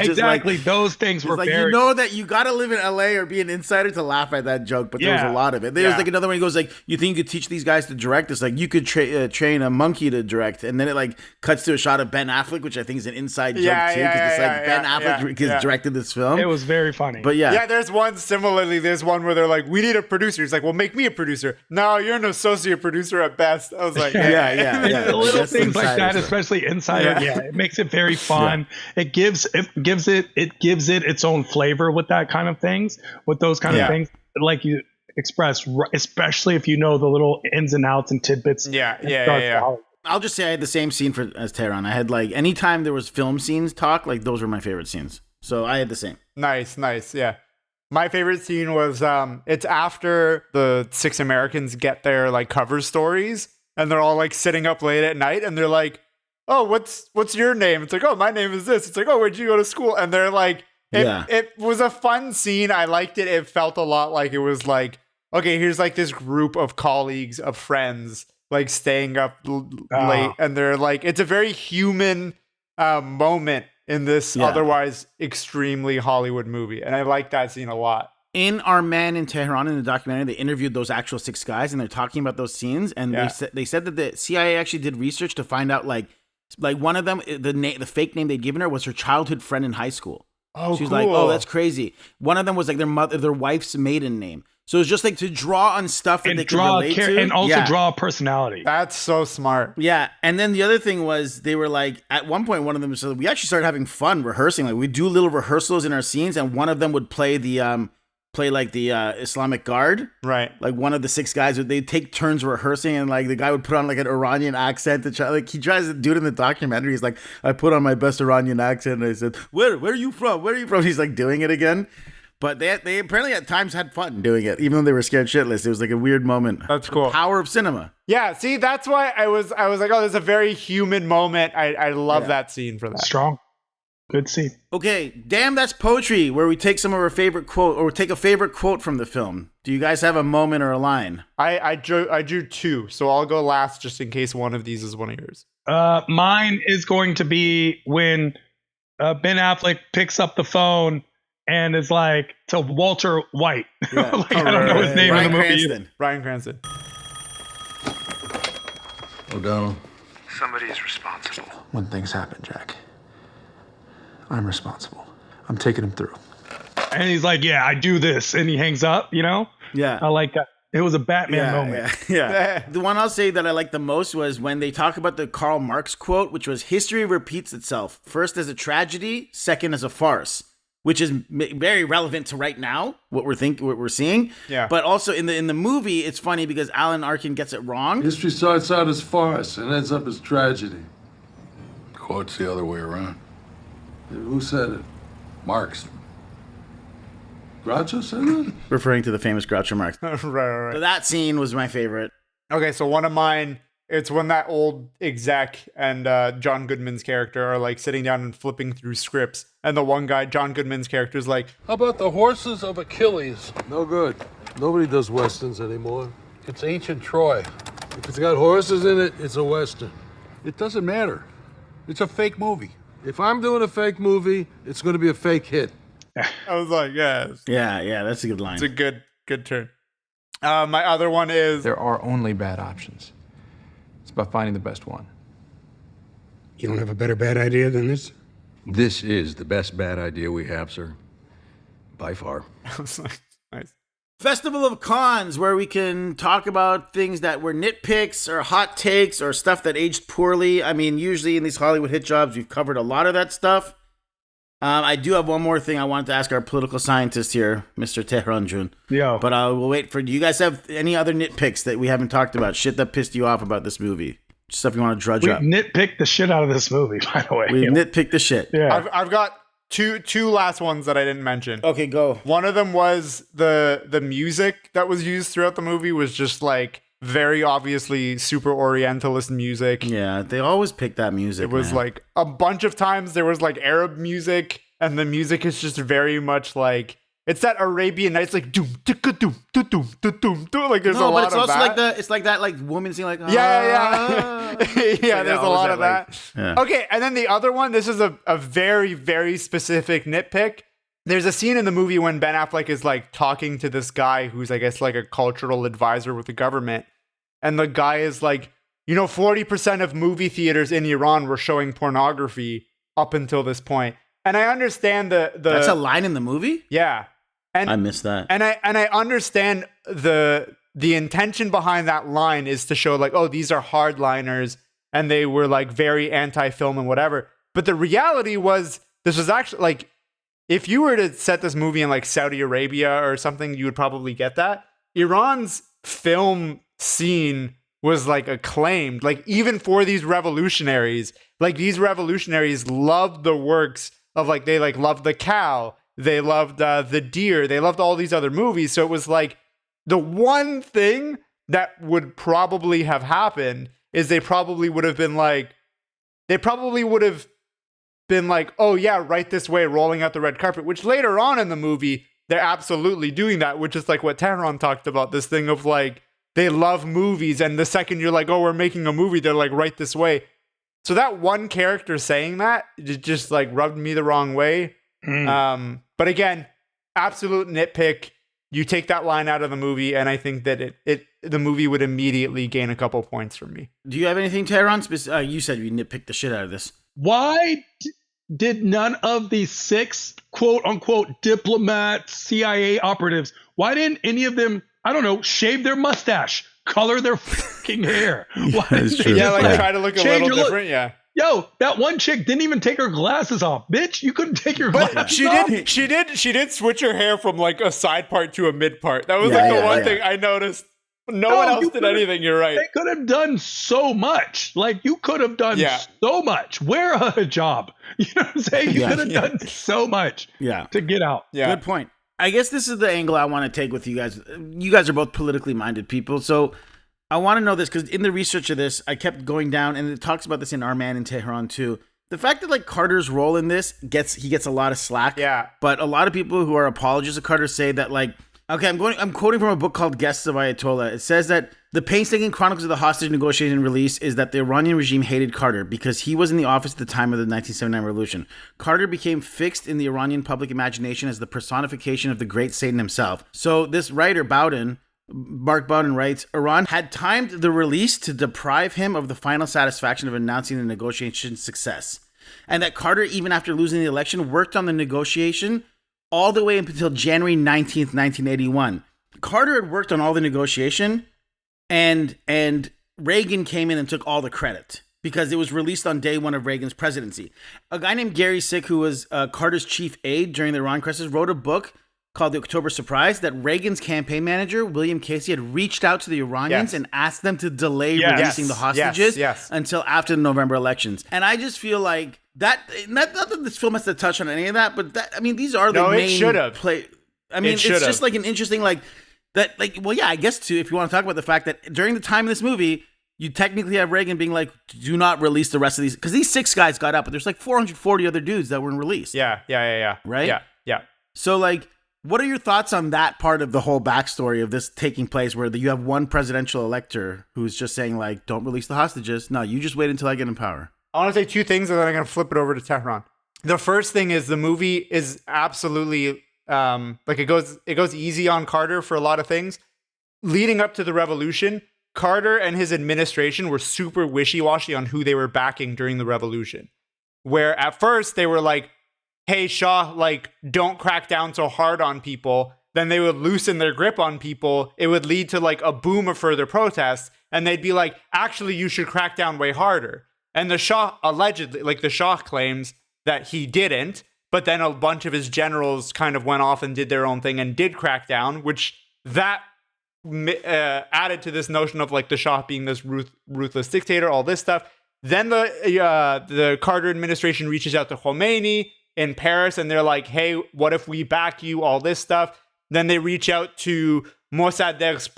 Exactly. Those things were like, very... you know that you got to live in LA or be an insider to laugh at that joke, but there was a lot of it. There's like another one, he goes like, you think you could teach these guys to direct? It's like, you could train a monkey to direct. And then it like cuts to a shot of Ben Affleck, which I think is an inside joke too, because it's like Ben Affleck has directed this film. It was very funny. But there's one similarly, there's one where they're like, we need a producer. He's like, well, make me a producer. No, you're an associate producer at best. I was like, The little things like that, especially inside. It makes it very fun. It gives it its own flavor with that kind of things, with those kind of things, like you expressed, especially if you know the little ins and outs and tidbits. I'll just say I had the same scene as Tehran. I had like, anytime there was film scenes talk, like those were my favorite scenes. So I had the same. Nice. Yeah. My favorite scene was it's after the 6 Americans get their like cover stories, and they're all like sitting up late at night, and they're like, oh, what's your name? It's like, oh, my name is this. It's like, oh, where'd you go to school? And they're like, it was a fun scene. I liked it. It felt a lot like it was like, okay, here's like this group of colleagues, of friends, like staying up late. And they're like, it's a very human moment in this otherwise extremely Hollywood movie. And I like that scene a lot. In Our Man in Tehran, in the documentary, they interviewed those actual 6 guys, and they're talking about those scenes. And they said that the CIA actually did research to find out like one of them, the fake name they'd given her was her childhood friend in high school. Oh, she's cool. like, oh, that's crazy. One of them was like their wife's maiden name. So it's just like to draw on stuff that And they can draw relate to. and also Yeah. draw a personality. That's so smart. Yeah, and then the other thing was they were like, at one point, one of them said we actually started having fun rehearsing. Like we do little rehearsals in our scenes, and one of them would play the Islamic Guard. Right. Like one of the 6 guys, they'd take turns rehearsing, and like the guy would put on like an Iranian accent to try. Like he tries to do it in the documentary. He's like, I put on my best Iranian accent, and I said, Where are you from? Where are you from? He's like doing it again. But they apparently at times had fun doing it, even though they were scared shitless. It was like a weird moment. That's cool. The power of cinema. Yeah, see, that's why I was like, oh, there's a very human moment. I love that scene for that. Strong. Good scene. Okay, damn, that's poetry, where we take some of our favorite quote, or take a favorite quote from the film. Do you guys have a moment or a line? I drew 2, so I'll go last just in case one of these is one of yours. Mine is going to be when Ben Affleck picks up the phone and is like to Walter White. Yeah. Like, I don't know his name Bryan in the movie. Cranston. Bryan Cranston. O'Donnell. Somebody's responsible. When things happen, Jack, I'm responsible. I'm taking him through. And he's like, yeah, I do this. And he hangs up, you know? Yeah. I like that. It was a Batman moment. Yeah. The one I'll say that I liked the most was when they talk about the Karl Marx quote, which was, history repeats itself, first as a tragedy, second as a farce, which is very relevant to right now, what we're seeing. Yeah. But also in the movie, it's funny because Alan Arkin gets it wrong. History starts out as farce and ends up as tragedy. Quote's the other way around. Who said it? Marx. Groucho said that? Referring to the famous Groucho Marx. right. So that scene was my favorite. Okay, so one of mine, it's when that old exec and John Goodman's character are like sitting down and flipping through scripts. And the one guy, John Goodman's character, is like, How about the horses of Achilles? No good. Nobody does westerns anymore. It's ancient Troy. If it's got horses in it, it's a western. It doesn't matter. It's a fake movie. If I'm doing a fake movie, it's going to be a fake hit. I was like, yes. Yeah, that's a good line. It's a good turn. My other one is, There are only bad options. It's about finding the best one. You don't have a better bad idea than this? This is the best bad idea we have, sir. By far. I was like, nice. Festival of Cons, where we can talk about things that were nitpicks or hot takes or stuff that aged poorly. I mean, usually in these Hollywood hit jobs, we've covered a lot of that stuff. I do have one more thing I wanted to ask our political scientist here, Mr. Tehran Jun. Yo. But we'll wait for. Do you guys have any other nitpicks that we haven't talked about? Shit that pissed you off about this movie? Stuff you want to drudge We up? nitpicked the shit out of this movie, by the way. We nitpicked the shit. Yeah. I've got two last ones that I didn't mention. Okay, go. One of them was the music that was used throughout the movie was just like very obviously super Orientalist music. Yeah, they always pick that music. It was man. like a bunch of times there was like Arab music, and the music is just very much like it's that Arabian Nights, like doom ticka doom doom doom doom doom. Like there's a no, lot but it's of also that. like it's like that like woman singing like Yeah. Yeah, there's a lot of that. like, yeah. Okay, and then the other one, this is a very, very specific nitpick. There's a scene in the movie when Ben Affleck is like talking to this guy who's, I guess, like a cultural advisor with the government. And the guy is like, 40% of movie theaters in Iran were showing pornography up until this point. And I understand the That's a line in the movie? yeah. And I missed that. And I understand the intention behind that line is to show like, oh, these are hardliners and they were like very anti-film and whatever. But the reality was this was actually like, if you were to set this movie in like Saudi Arabia or something, you would probably get that. Iran's film scene was like acclaimed, like even for these revolutionaries, like these revolutionaries loved the works of like, they like loved The Cow. They loved The Deer. They loved all these other movies. So it was like the one thing that would probably have happened is they probably would have been like, oh yeah, right this way, rolling out the red carpet, which later on in the movie, they're absolutely doing that, which is like what Tehran talked about, this thing of like, they love movies. And the second you're like, oh, we're making a movie, they're like, right this way. So that one character saying that, it just like rubbed me the wrong way. But again, absolute nitpick. You take that line out of the movie, and I think that the movie would immediately gain a couple points from me. Do you have anything, Tehran? You said you nitpicked the shit out of this. Why did none of these 6 quote unquote diplomats, CIA operatives, why didn't any of them, I don't know, shave their mustache, color their fucking hair? Why didn't they Yeah, just, like try to look a change little your different. Yeah. Yo, that one chick didn't even take her glasses off. Bitch, you couldn't take your glasses off. She did switch her hair from like a side part to a mid part. That was the one thing I noticed. No one else did anything. You're right. They could have done so much. Like, you could have done so much. Wear a job. You know what I'm saying? You could have done so much to get out. Good point. I guess this is the angle I want to take with you guys. You guys are both politically minded people. So I want to know this because in the research of this, I kept going down and it talks about this in Our Man in Tehran too. The fact that like Carter's role in this he gets a lot of slack. Yeah. But a lot of people who are apologists of Carter say that like, okay, I'm quoting from a book called Guests of Ayatollah. It says that the painstaking chronicles of the hostage negotiation release is that the Iranian regime hated Carter because he was in the office at the time of the 1979 revolution. Carter became fixed in the Iranian public imagination as the personification of the great Satan himself. So this writer, Mark Bowden writes, Iran had timed the release to deprive him of the final satisfaction of announcing the negotiation's success. And that Carter, even after losing the election, worked on the negotiation all the way up until January 19th, 1981. Carter had worked on all the negotiation, and Reagan came in and took all the credit because it was released on day one of Reagan's presidency. A guy named Gary Sick, who was Carter's chief aide during the Iran crisis, wrote a book called The October Surprise that Reagan's campaign manager, William Casey, had reached out to the Iranians and asked them to delay releasing the hostages until after the November elections. And I just feel like that, not that this film has to touch on any of that, but that, I mean, these are the main play. I mean, it's just like an interesting, like, that, like, well, yeah, I guess too, if you want to talk about the fact that during the time of this movie, you technically have Reagan being like, do not release the rest of these, because these 6 guys got out, but there's like 440 other dudes that weren't released. Yeah. Right? Yeah. So, like, what are your thoughts on that part of the whole backstory of this taking place where you have one presidential elector who's just saying, like, don't release the hostages. No, you just wait until I get in power. I want to say 2 things and then I'm going to flip it over to Tehran. The first thing is the movie is absolutely, like it goes easy on Carter for a lot of things. Leading up to the revolution, Carter and his administration were super wishy-washy on who they were backing during the revolution. Where at first they were like, hey, Shah, like, don't crack down so hard on people. Then they would loosen their grip on people. It would lead to like a boom of further protests. And they'd be like, actually, you should crack down way harder. And the Shah allegedly, like the Shah claims that he didn't. But then a bunch of his generals kind of went off and did their own thing and did crack down, which that added to this notion of like the Shah being this ruthless dictator, all this stuff. Then the Carter administration reaches out to Khomeini in Paris and they're like, hey, what if we back you, all this stuff. Then they reach out to Mossadegh's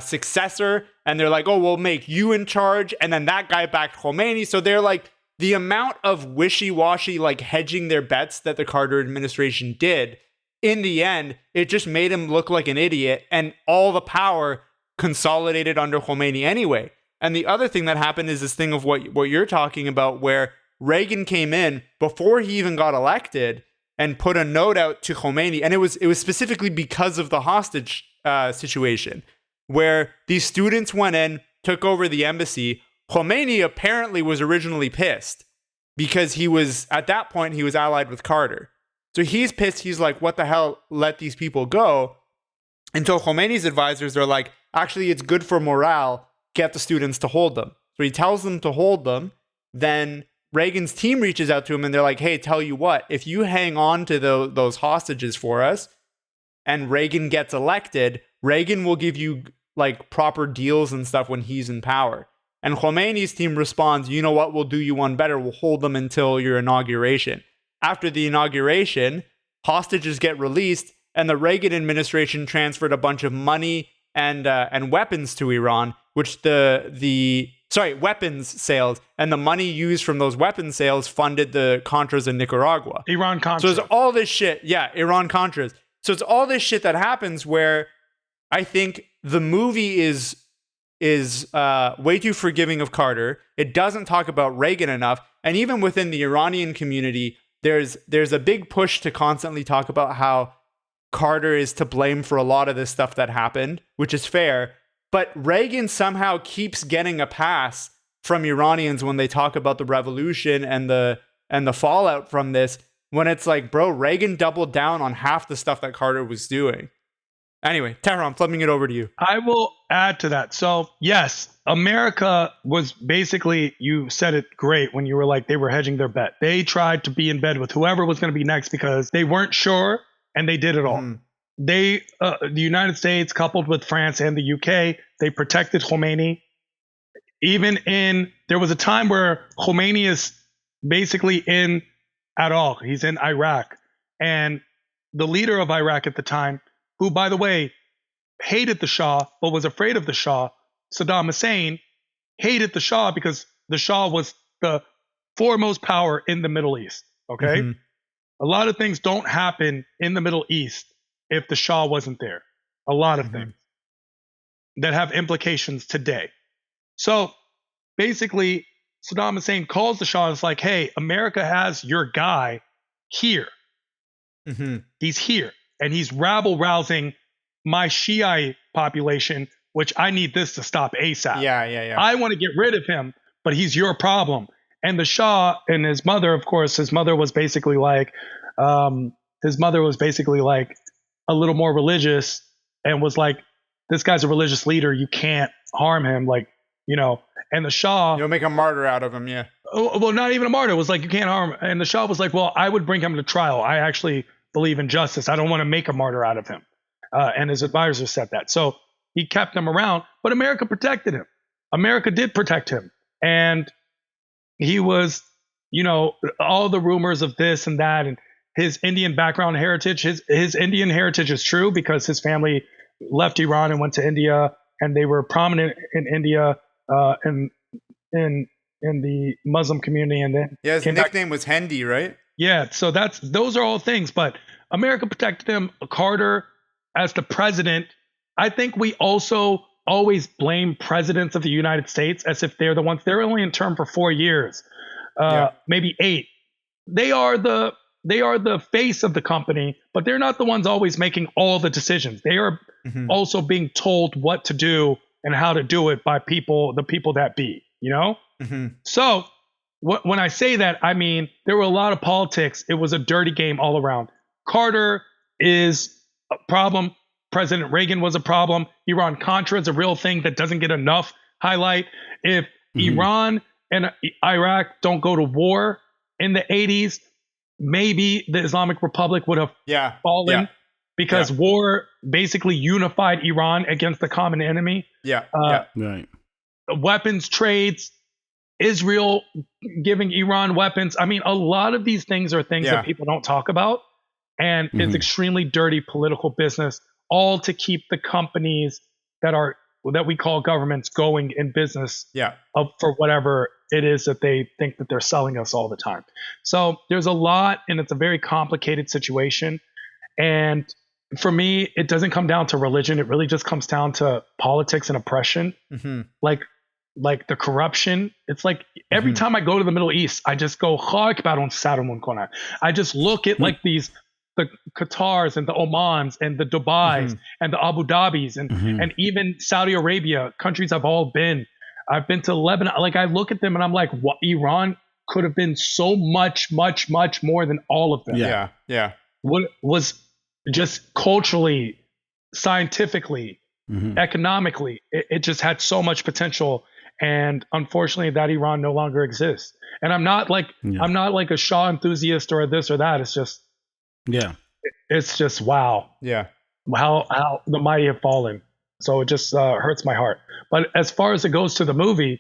successor and they're like, oh, we'll make you in charge. And then that guy backed Khomeini. So they're like, the amount of wishy-washy, like hedging their bets that the Carter administration did, in the end, it just made him look like an idiot and all the power consolidated under Khomeini anyway. And the other thing that happened is this thing of what you're talking about, where Reagan came in before he even got elected and put a note out to Khomeini. And it was specifically because of the hostage situation, where these students went in, took over the embassy. Khomeini apparently was originally pissed because he was, at that point, he was allied with Carter. So he's pissed. He's like, what the hell? Let these people go. Until Khomeini's advisors are like, actually, it's good for morale. Get the students to hold them. So he tells them to hold them. Then Reagan's team reaches out to him and they're like, hey, tell you what, if you hang on to those hostages for us and Reagan gets elected, Reagan will give you like proper deals and stuff when he's in power. And Khomeini's team responds, you know what, we'll do you one better. We'll hold them until your inauguration. After the inauguration, hostages get released and the Reagan administration transferred a bunch of money and weapons to Iran, which weapons sales, and the money used from those weapons sales funded the Contras in Nicaragua. Iran-Contra. So it's all this shit. Yeah, Iran-Contras. So it's all this shit that happens where I think the movie is way too forgiving of Carter. It doesn't talk about Reagan enough. And even within the Iranian community, there's a big push to constantly talk about how Carter is to blame for a lot of this stuff that happened, which is fair. But Reagan somehow keeps getting a pass from Iranians when they talk about the revolution and the and the fallout from this, when it's like, bro, Reagan doubled down on half the stuff that Carter was doing. Anyway, Tehran, flipping it over to you. I will add to that. So, yes, America was basically, you said it great when you were like, they were hedging their bet. They tried to be in bed with whoever was going to be next because they weren't sure, and they did it all. The United States, coupled with France and the UK, they protected Khomeini. There was a time where Khomeini is basically in at all. He's in Iraq. And the leader of Iraq at the time, who, by the way, hated the Shah, but was afraid of the Shah, Saddam Hussein, hated the Shah because the Shah was the foremost power in the Middle East. Okay? A lot of things don't happen in the Middle East if the Shah wasn't there. A lot of things that have implications today. So basically, Saddam Hussein calls the Shah and is like, hey, America has your guy here. He's here. And he's rabble-rousing my Shiite population, which I need this to stop ASAP. Yeah. I want to get rid of him, but he's your problem. And the Shah and his mother, of course, his mother was basically like a little more religious and was like, this guy's a religious leader. You can't harm him. Like, and the Shah. You'll make a martyr out of him, yeah. Well, not even a martyr. It was like, you can't harm him. And the Shah was like, well, I would bring him to trial. I actually believe in justice. I don't want to make a martyr out of him. And his advisors said that. So he kept him around, but America protected him. America did protect him. And he was, all the rumors of this and that and his Indian background heritage, his Indian heritage is true because his family left Iran and went to India, and they were prominent in India in the Muslim community. And then his nickname was Hendy, right? Yeah, so those are all things, but America protected him. Carter, as the president, I think we also always blame presidents of the United States as if they're the ones. They're only in term for 4 years, maybe 8. They are the face of the company, but they're not the ones always making all the decisions. They are also being told what to do and how to do it by the people that be, So when I say that, I mean, there were a lot of politics. It was a dirty game all around. Carter is a problem. President Reagan was a problem. Iran-Contra is a real thing that doesn't get enough highlight. If Iran and Iraq don't go to war in the 80s, maybe the Islamic Republic would have fallen because war basically unified Iran against the common enemy. Right. Weapons trades, Israel giving Iran weapons. I mean, a lot of these things are things that people don't talk about. And it's extremely dirty political business, all to keep the companies that we call governments going in business for whatever it is that they think that they're selling us all the time. So there's a lot, and it's a very complicated situation. And for me, it doesn't come down to religion. It really just comes down to politics and oppression. Like the corruption. It's like every time I go to the Middle East, I just go, I just look at like the Qatars and the Omans and the Dubais and the Abu Dhabis and even Saudi Arabia, countries I've been to Lebanon. Like I look at them and I'm like, what, Iran could have been so much more than all of them. Yeah. What was just culturally, scientifically, economically, it just had so much potential. And unfortunately that Iran no longer exists. And I'm not like a Shah enthusiast or this or that. It's just, it's just wow. How the mighty have fallen. So it just hurts my heart. But as far as it goes to the movie,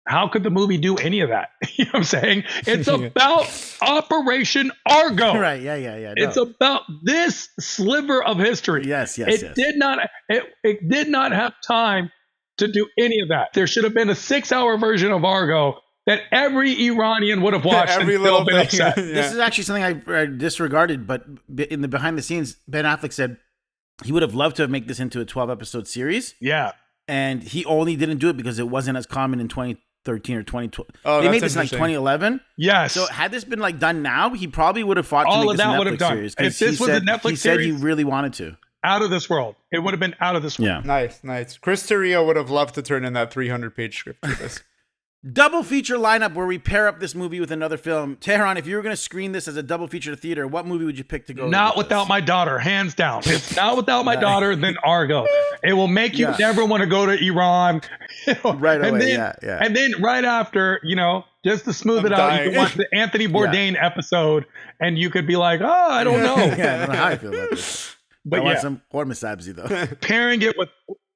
how could the movie do any of that? You know what I'm saying? It's about Operation Argo. Right. Yeah. No. It's about this sliver of history. Yes. It did not have time to do any of that. There should have been a 6-hour version of Argo that every Iranian would have watched every and little been thing. upset. This is actually something I disregarded, but in the behind the scenes, Ben Affleck said he would have loved to have made this into a 12-episode series. Yeah. And he only didn't do it because it wasn't as common in 2013 or 2012. Oh, they made this in like 2011. Yes. So had this been like done now, he probably would have fought all to of make that this would a have Netflix done. series. If this was a Netflix he series, said he really wanted to. Out of this world. It would have been out of this world. Yeah. Nice. Chris Terrio would have loved to turn in that 300-page script for this. Double feature lineup where we pair up this movie with another film. Tehran, if you were going to screen this as a double feature to theater, what movie would you pick to go? Not Without My Daughter, hands down. It's Not Without My Daughter, then Argo. It will make you never want to go to Iran. Right away, And then right after, just to smooth it out, you can watch the Anthony Bourdain episode, and you could be like, I don't know. I don't know how I feel about this. But I want some Horma Sabzi, though. Pairing it with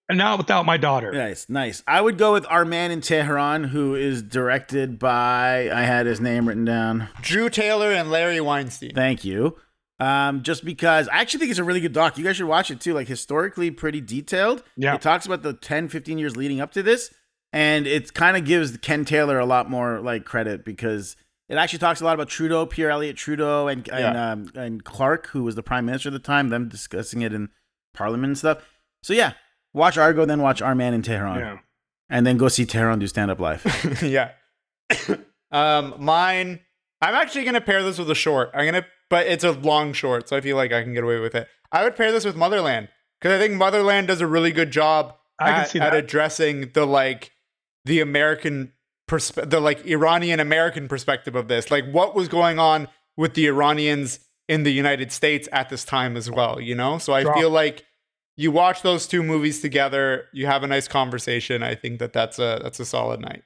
Not Without My Daughter. Nice. I would go with Our Man in Tehran, who is directed by, I had his name written down, Drew Taylor and Larry Weinstein. Thank you. Just because I actually think it's a really good doc. You guys should watch it too. Like, historically pretty detailed. Yeah. It talks about the 10, 15 years leading up to this. And it kind of gives Ken Taylor a lot more like credit because it actually talks a lot about Trudeau, Pierre Elliott Trudeau, and Clark, who was the prime minister at the time, them discussing it in Parliament and stuff. So yeah, watch Argo, then watch Our Man in Tehran. Yeah. And then go see Tehran do stand-up live. Yeah. Mine, I'm actually going to pair this with a short. But it's a long short, so I feel like I can get away with it. I would pair this with Motherland because I think Motherland does a really good job at addressing the American the Iranian American perspective of this. Like what was going on with the Iranians in the United States at this time as well, So I feel like you watch those two movies together, you have a nice conversation. I think that's a solid night.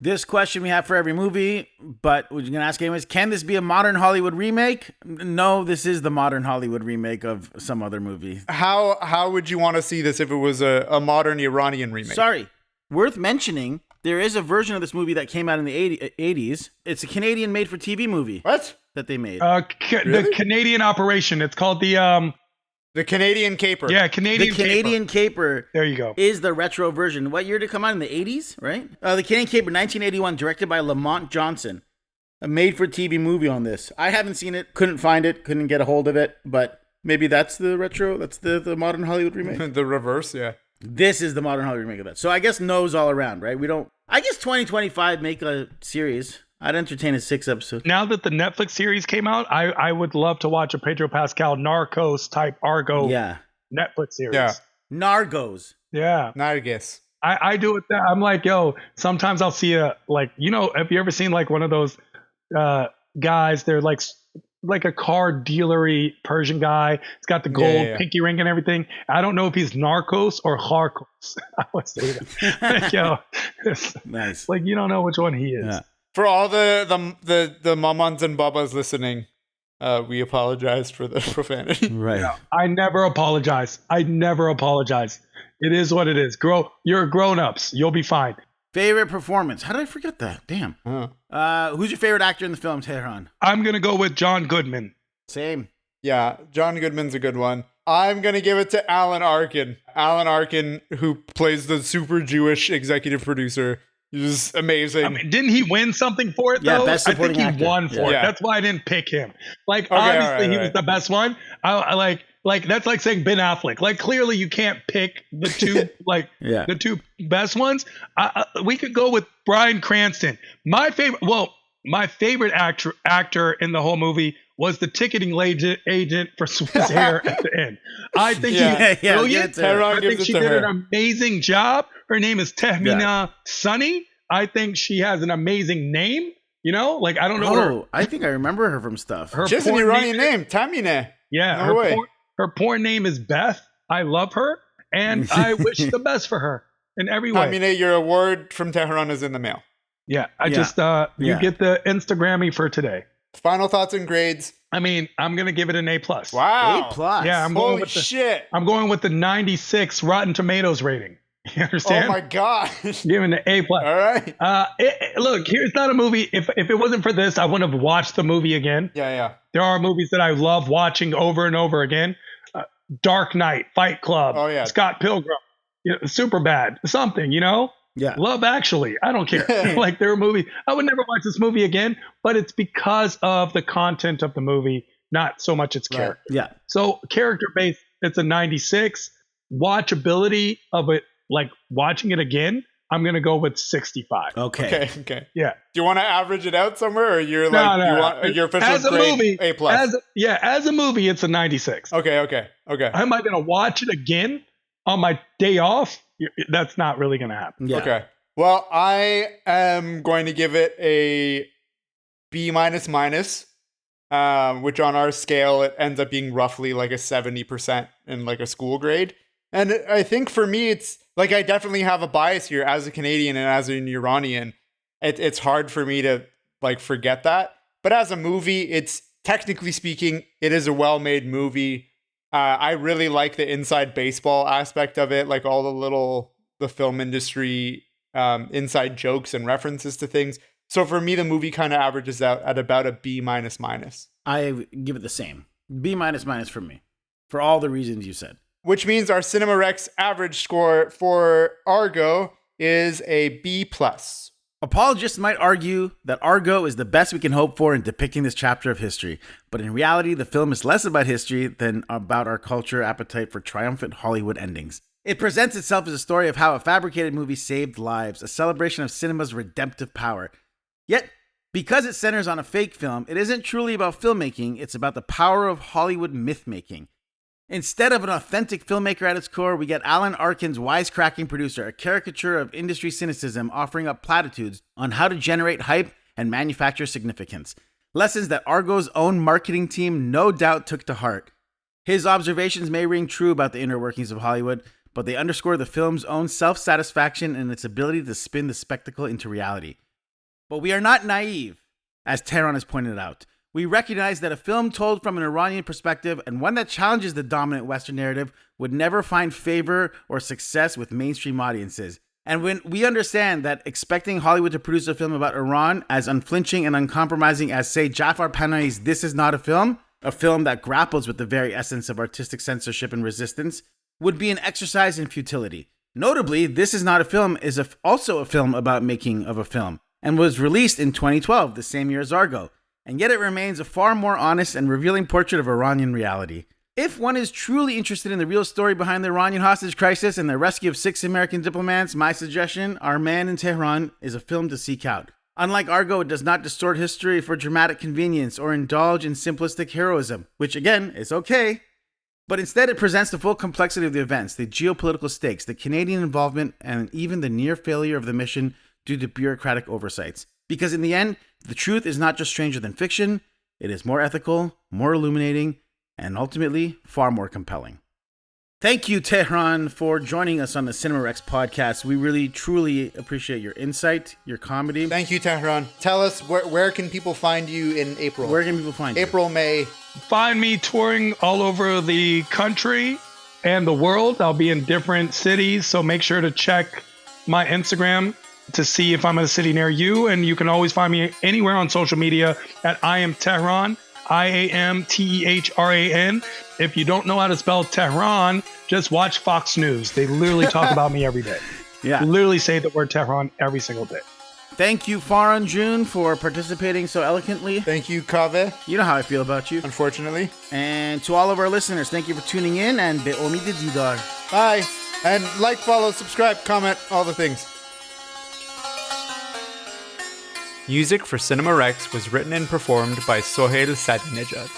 This question we have for every movie, but we're going to ask anyways, can this be a modern Hollywood remake? No, this is the modern Hollywood remake of some other movie. How would you want to see this if it was a modern Iranian remake? Sorry. Worth mentioning, there is a version of this movie that came out in the 80s. It's a Canadian made-for-TV movie. What? That they made. Really? The Canadian operation. It's called the Canadian Caper. Yeah, The Canadian Caper. There you go. Is the retro version. What year did it come out? In the 80s, right? The Canadian Caper, 1981, directed by Lamont Johnson. A made-for-TV movie on this. I haven't seen it. Couldn't find it. Couldn't get a hold of it. But maybe that's the retro. That's the modern Hollywood remake. The reverse, yeah. This is the modern Hollywood remake of that. So I guess no's all around, right? I guess 2025 make a series. I'd entertain a 6 episode. Now that the Netflix series came out, I would love to watch a Pedro Pascal Narcos type Argo Netflix series. Yeah. Nargos. Yeah. Nargis. I do it. I'm like, sometimes I'll see have you ever seen like one of those guys? They're like a car dealery Persian guy. He's got the gold pinky ring and everything. I don't know if he's Narcos or Harcos. I would say that. Nice. Like you don't know which one he is. Yeah. For all the mamans and babas listening, we apologize for the profanity. Right. Yeah, I never apologize. It is what it is. You're grown-ups. You'll be fine. Favorite performance? How did I forget that? Damn. Who's your favorite actor in the film, Tehran? I'm going to go with John Goodman. Same. Yeah, John Goodman's a good one. I'm going to give it to Alan Arkin. Alan Arkin, who plays the super Jewish executive producer. He's amazing. I mean, didn't he win something for it, though? Best supporting I think he won for it. That's why I didn't pick him. Obviously, he was the best one. I like that's like saying Ben Affleck. Like, clearly, you can't pick the two, the two best ones. We could go with Bryan Cranston. My favorite actor in the whole movie was the ticketing agent for Swiss Air at the end. I think she's brilliant. I think she did an amazing job. Her name is Tahmina Sunny. I think she has an amazing name. I don't know. I think I remember her from stuff. She has an Iranian name, Tahmina. Yeah, her porn name is Beth. I love her, and I wish the best for her in every way. Tahmina, your award from Tehran is in the mail. Yeah, you get the Instagrammy for today. Final thoughts and grades. I mean, I'm gonna give it an A+. Wow. A+. Yeah, I'm going I'm going with the 96 Rotten Tomatoes rating. You understand? Oh my god. Giving it an A+. All right. Look, here's not a movie. If it wasn't for this, I wouldn't have watched the movie again. Yeah. There are movies that I love watching over and over again. Dark Knight, Fight Club, Scott Pilgrim, Superbad, something, Yeah. Love Actually. I don't care. They're a movie. I would never watch this movie again, but it's because of the content of the movie, not so much its character. Yeah. So character based, it's a 96. Watchability of it, watching it again, I'm gonna go with 65. Okay. Yeah. Do you want to average it out somewhere, or you're your official as a grade movie, A+? As a movie, it's a 96. Okay. Am I gonna watch it again on my day off? That's not really gonna happen. Yeah. Okay. Well, I am going to give it a B minus minus, which on our scale, it ends up being roughly like a 70% in like a school grade. And I think for me, it's like I definitely have a bias here as a Canadian and as an Iranian. It's hard for me to like forget that. But as a movie, it's technically speaking, it is a well-made movie. I really like the inside baseball aspect of it, like all the film industry inside jokes and references to things. So for me, the movie kind of averages out at about a B minus minus. I give it the same. B minus minus for me, for all the reasons you said. Which means our Cinema Rex average score for Argo is a B plus. Apologists might argue that Argo is the best we can hope for in depicting this chapter of history, but in reality, the film is less about history than about our culture appetite for triumphant Hollywood endings. It presents itself as a story of how a fabricated movie saved lives, a celebration of cinema's redemptive power. Yet, because it centers on a fake film, it isn't truly about filmmaking, it's about the power of Hollywood myth-making. Instead of an authentic filmmaker at its core, we get Alan Arkin's wisecracking producer, a caricature of industry cynicism offering up platitudes on how to generate hype and manufacture significance. Lessons that Argo's own marketing team no doubt took to heart. His observations may ring true about the inner workings of Hollywood, but they underscore the film's own self-satisfaction and its ability to spin the spectacle into reality. But we are not naive, as Tehran has pointed out. We recognize that a film told from an Iranian perspective and one that challenges the dominant Western narrative would never find favor or success with mainstream audiences. And when we understand that expecting Hollywood to produce a film about Iran as unflinching and uncompromising as, say, Jafar Panahi's This Is Not a Film that grapples with the very essence of artistic censorship and resistance, would be an exercise in futility. Notably, This Is Not a Film is also a film about making of a film, and was released in 2012, the same year as Argo. And yet it remains a far more honest and revealing portrait of Iranian reality. If one is truly interested in the real story behind the Iranian hostage crisis and the rescue of 6 American diplomats, my suggestion, Our Man in Tehran, is a film to seek out. Unlike Argo, it does not distort history for dramatic convenience or indulge in simplistic heroism, which again is okay, but instead it presents the full complexity of the events, the geopolitical stakes, the Canadian involvement, and even the near failure of the mission due to bureaucratic oversights. Because in the end, the truth is not just stranger than fiction, it is more ethical, more illuminating, and ultimately far more compelling. Thank you, Tehran, for joining us on the Cinema Rex podcast. We really, truly appreciate your insight, your comedy. Thank you, Tehran. Tell us, where can people find you in April? Where can people find you? April, May. Find me touring all over the country and the world. I'll be in different cities, so make sure to check my Instagram to see if I'm in a city near you. And you can always find me anywhere on social media at I am Tehran, IAMTEHRAN. If you don't know how to spell Tehran, just watch Fox News. They literally talk about me every day. Yeah. Literally say the word Tehran every single day. Thank you, Farhan June, for participating so eloquently. Thank you, Kaveh. You know how I feel about you. Unfortunately. And to all of our listeners, thank you for tuning in, and be omid didar. Bye. And like, follow, subscribe, comment, all the things. Music for Cinema Rex was written and performed by Sohail Sadinejad.